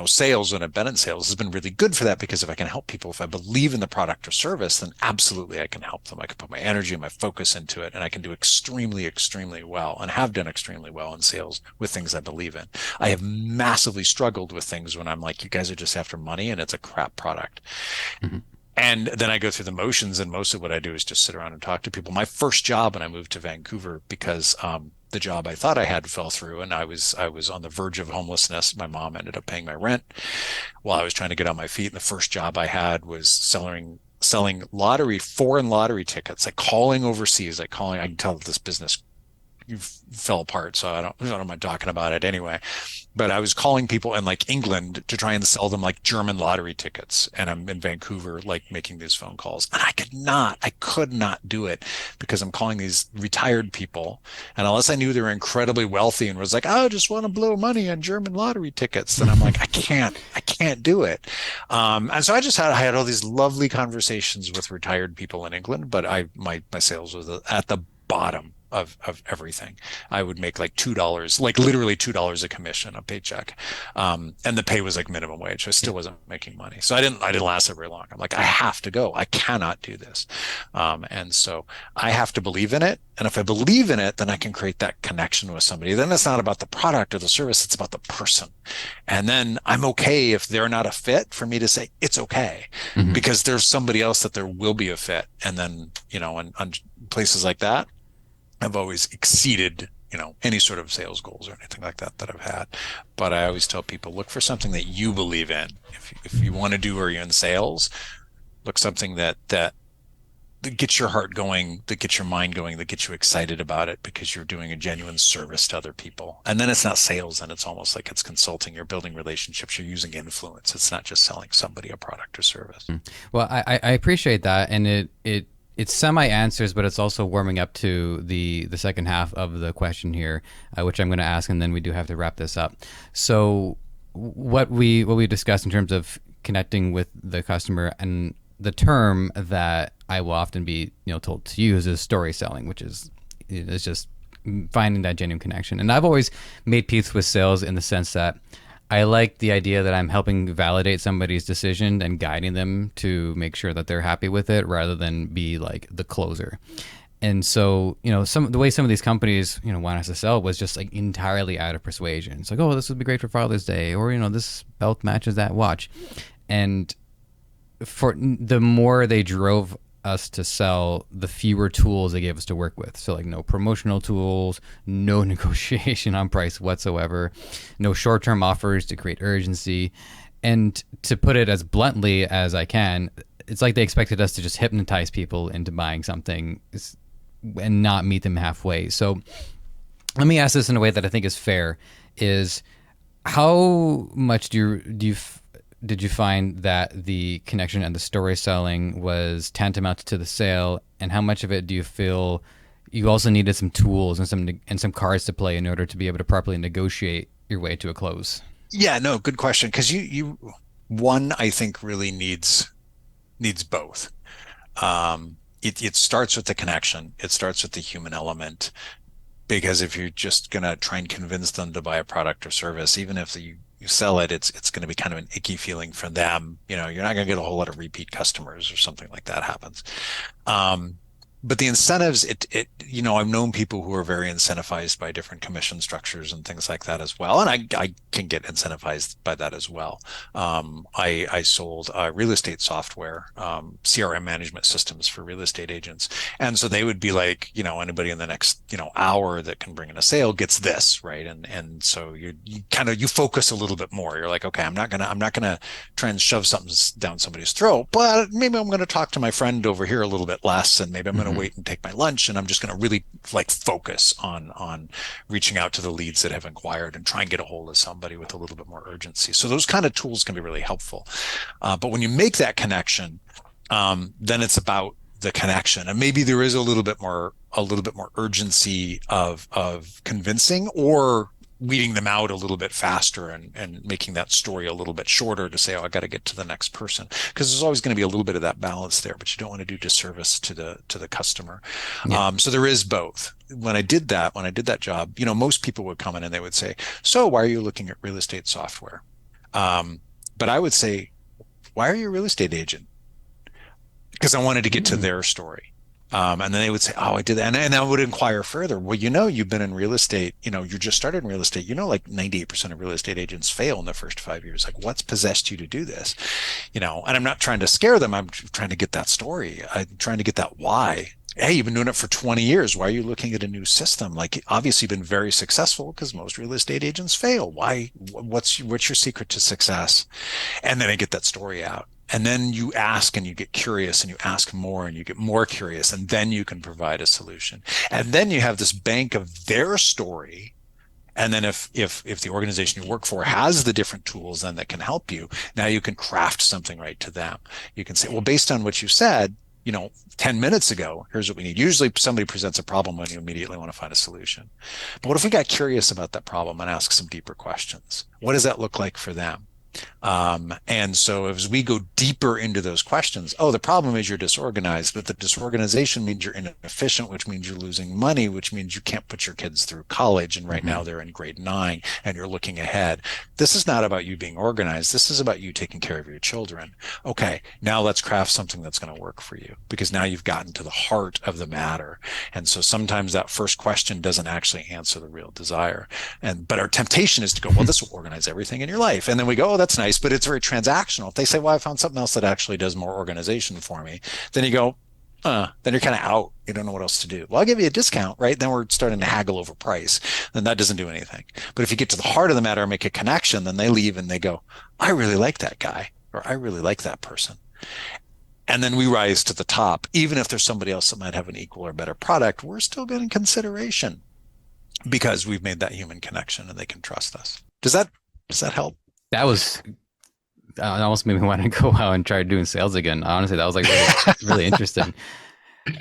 Speaker 2: sales, when I've been in sales, has been really good for that, because if I can help people, if I believe in the product or service, then absolutely I can help them. I can put my energy and my focus into it, and I can do extremely, extremely well, and have done extremely well in sales with things I believe in. I have massively struggled with things when I'm like, you guys are just after money and it's a crap product.
Speaker 1: Mhm.
Speaker 2: And then I go through the motions, and most of what I do is just sit around and talk to people. My first job when I moved to Vancouver, because the job I thought I had fell through, and I was on the verge of homelessness. My mom ended up paying my rent while I was trying to get on my feet. And the first job I had was selling foreign lottery tickets, like calling overseas, like calling. I can tell that this business fell apart, so I don't mind talking about it anyway. But I was calling people in like England to try and sell them like German lottery tickets. And I'm in Vancouver, like making these phone calls. And I could not do it, because I'm calling these retired people. And unless I knew they were incredibly wealthy and was like, oh, I just want to blow money on German lottery tickets, then I'm like, I can't do it. And so I had all these lovely conversations with retired people in England, but my sales was at the bottom of everything. I would make like $2, like literally $2 a commission, a paycheck. And the pay was like minimum wage. I still wasn't making money. So I didn't last it very long. I'm like, I have to go. I cannot do this. And so I have to believe in it. And if I believe in it, then I can create that connection with somebody. Then it's not about the product or the service. It's about the person. And then I'm okay if they're not a fit, for me to say it's okay,
Speaker 1: Mhm.
Speaker 2: because there's somebody else that there will be a fit. And then, on places like that, I've always exceeded, any sort of sales goals or anything like that I've had. But I always tell people, look for something that you believe in. If you want to do, or you're in sales, look something that gets your heart going, that gets your mind going, that gets you excited about it, because you're doing a genuine service to other people. And then it's not sales, and it's almost like it's consulting. You're building relationships. You're using influence. It's not just selling somebody a product or service.
Speaker 1: Well, I appreciate that, and it's semi answers, but it's also warming up to the second half of the question here, which I'm going to ask, and then we do have to wrap this up. So, what we discussed in terms of connecting with the customer, and the term that I will often be told to use is story selling, which is it's just finding that genuine connection. And I've always made peace with sales in the sense that I like the idea that I'm helping validate somebody's decision and guiding them to make sure that they're happy with it, rather than be like the closer. And so, the way some of these companies, want us to sell was just like entirely out of persuasion. It's like, oh, this would be great for Father's Day, or this belt matches that watch. And for the more they drove us to sell, the fewer tools they gave us to work with. So like no promotional tools, no negotiation on price whatsoever, no short-term offers to create urgency. And to put it as bluntly as I can, it's like they expected us to just hypnotize people into buying something and not meet them halfway. So let me ask this in a way that I think is fair: is how much did you find that the connection and the story selling was tantamount to the sale, and how much of it do you feel you also needed some tools and some cards to play in order to be able to properly negotiate your way to a close?
Speaker 2: Yeah, no, good question. Because one, I think, really needs both. It starts with the connection. It starts with the human element, because if you're just gonna try and convince them to buy a product or service, even if you sell it, it's going to be kind of an icky feeling for them. You're not going to get a whole lot of repeat customers or something like that happens. But the incentives, I've known people who are very incentivized by different commission structures and things like that as well. And I can get incentivized by that as well. I sold real estate software, CRM management systems for real estate agents. And so they would be like, anybody in the next, hour that can bring in a sale gets this, right? And so you focus a little bit more. You're like, okay, I'm not gonna try and shove something down somebody's throat, but maybe I'm going to talk to my friend over here a little bit less, and maybe I'm going to wait and take my lunch, and I'm just going to really focus on reaching out to the leads that have inquired and try and get a hold of somebody with a little bit more urgency. So those kind of tools can be really helpful. But when you make that connection, then it's about the connection, and maybe there is a little bit more urgency of convincing or weeding them out a little bit faster and making that story a little bit shorter to say, oh, I got to get to the next person, because there's always going to be a little bit of that balance there, but you don't want to do disservice to the customer. Yeah. So there is both. When I did that job, most people would come in and they would say, so why are you looking at real estate software? But I would say, why are you a real estate agent? Because I wanted to get to their story. And then they would say, oh, I did that. And I would inquire further. Well, you've been in real estate, you just started in real estate, like 98% of real estate agents fail in the first 5 years. Like, what's possessed you to do this? And I'm not trying to scare them. I'm trying to get that story. I'm trying to get that why. Hey, you've been doing it for 20 years. Why are you looking at a new system? Like, obviously you've been very successful, because most real estate agents fail. Why? What's your secret to success? And then I get that story out. And then you ask and you get curious and you ask more and you get more curious, and then you can provide a solution. And then you have this bank of their story. And then if the organization you work for has the different tools then that can help you, now you can craft something right to them. You can say, well, based on what you said, 10 minutes ago, here's what we need. Usually somebody presents a problem when you immediately want to find a solution. But what if we got curious about that problem and ask some deeper questions? What does that look like for them? And so as we go deeper into those questions, the problem is you're disorganized, but the disorganization means you're inefficient, which means you're losing money, which means you can't put your kids through college. And right now they're in grade 9 and you're looking ahead. This is not about you being organized. This is about you taking care of your children. Okay, now let's craft something that's going to work for you, because now you've gotten to the heart of the matter. And so sometimes that first question doesn't actually answer the real desire. But our temptation is to go, well, this will organize everything in your life. And then we go, that's nice, but it's very transactional. If they say, well, I found something else that actually does more organization for me, then you go, then you're kind of out. You don't know what else to do. Well, I'll give you a discount, right? Then we're starting to haggle over price. Then that doesn't do anything. But if you get to the heart of the matter and make a connection, then they leave and they go, I really like that guy, or I really like that person. And then we rise to the top. Even if there's somebody else that might have an equal or better product, we're still getting consideration because we've made that human connection and they can trust us. Does that help?
Speaker 1: That was, it almost made me want to go out and try doing sales again. Honestly, that was like really interesting.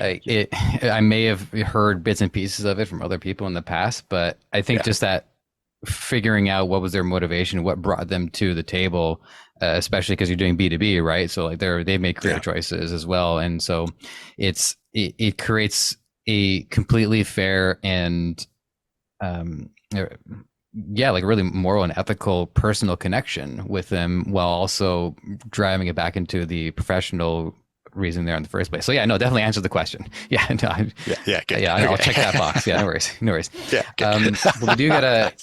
Speaker 1: I may have heard bits and pieces of it from other people in the past, but I think just that figuring out what was their motivation, what brought them to the table, especially because you're doing B2B, right? So like they make career choices as well. And so it creates a completely fair and, like really moral and ethical personal connection with them, while also driving it back into the professional reason there in the first place. So definitely answered the question. I'll check that box. No worries. But we do gotta.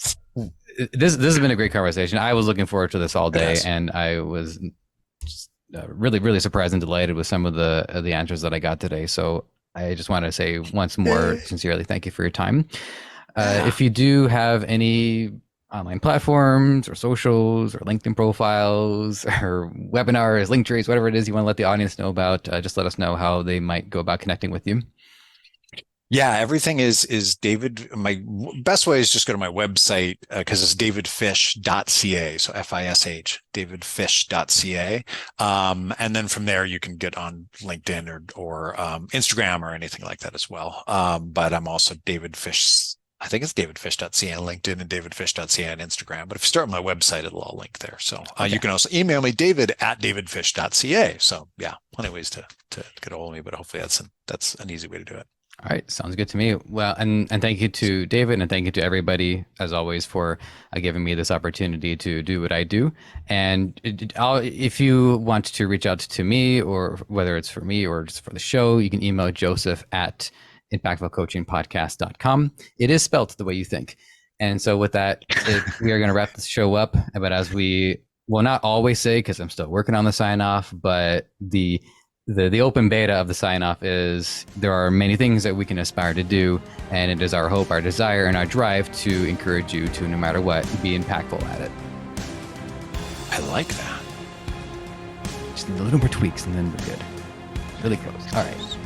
Speaker 1: This has been a great conversation. I was looking forward to this all day, and I was just, really, really surprised and delighted with some of the answers that I got today. So I just want to say once more, sincerely, thank you for your time. If you do have any online platforms or socials or LinkedIn profiles or webinars, link trees, whatever it is you want to let the audience know about, just let us know how they might go about connecting with you.
Speaker 2: Yeah, everything is David. My best way is just go to my website, because it's davidfish.ca. So FISH, davidfish.ca. And then from there you can get on LinkedIn or Instagram or anything like that as well. But I'm also David Fish. I think it's davidfish.ca on LinkedIn and davidfish.ca on Instagram. But if you start with my website, it'll all link there. So you can also email me, david@davidfish.ca. So plenty of ways to get a hold of me, but hopefully that's an easy way to do it.
Speaker 1: All right, sounds good to me. Well, and thank you to David, and thank you to everybody, as always, for giving me this opportunity to do what I do. And if you want to reach out to me, or whether it's for me or just for the show, you can email Joseph at impactfulcoachingpodcast.com. It is spelt the way you think. And so with that, we are going to wrap this show up. But as we will not always say, because I'm still working on the sign off, but the open beta of the sign off is there are many things that we can aspire to do, and it is our hope, our desire, and our drive to encourage you to, no matter what, be impactful at it.
Speaker 2: I like that.
Speaker 1: Just need a little more tweaks and then we're good. Really close. All right.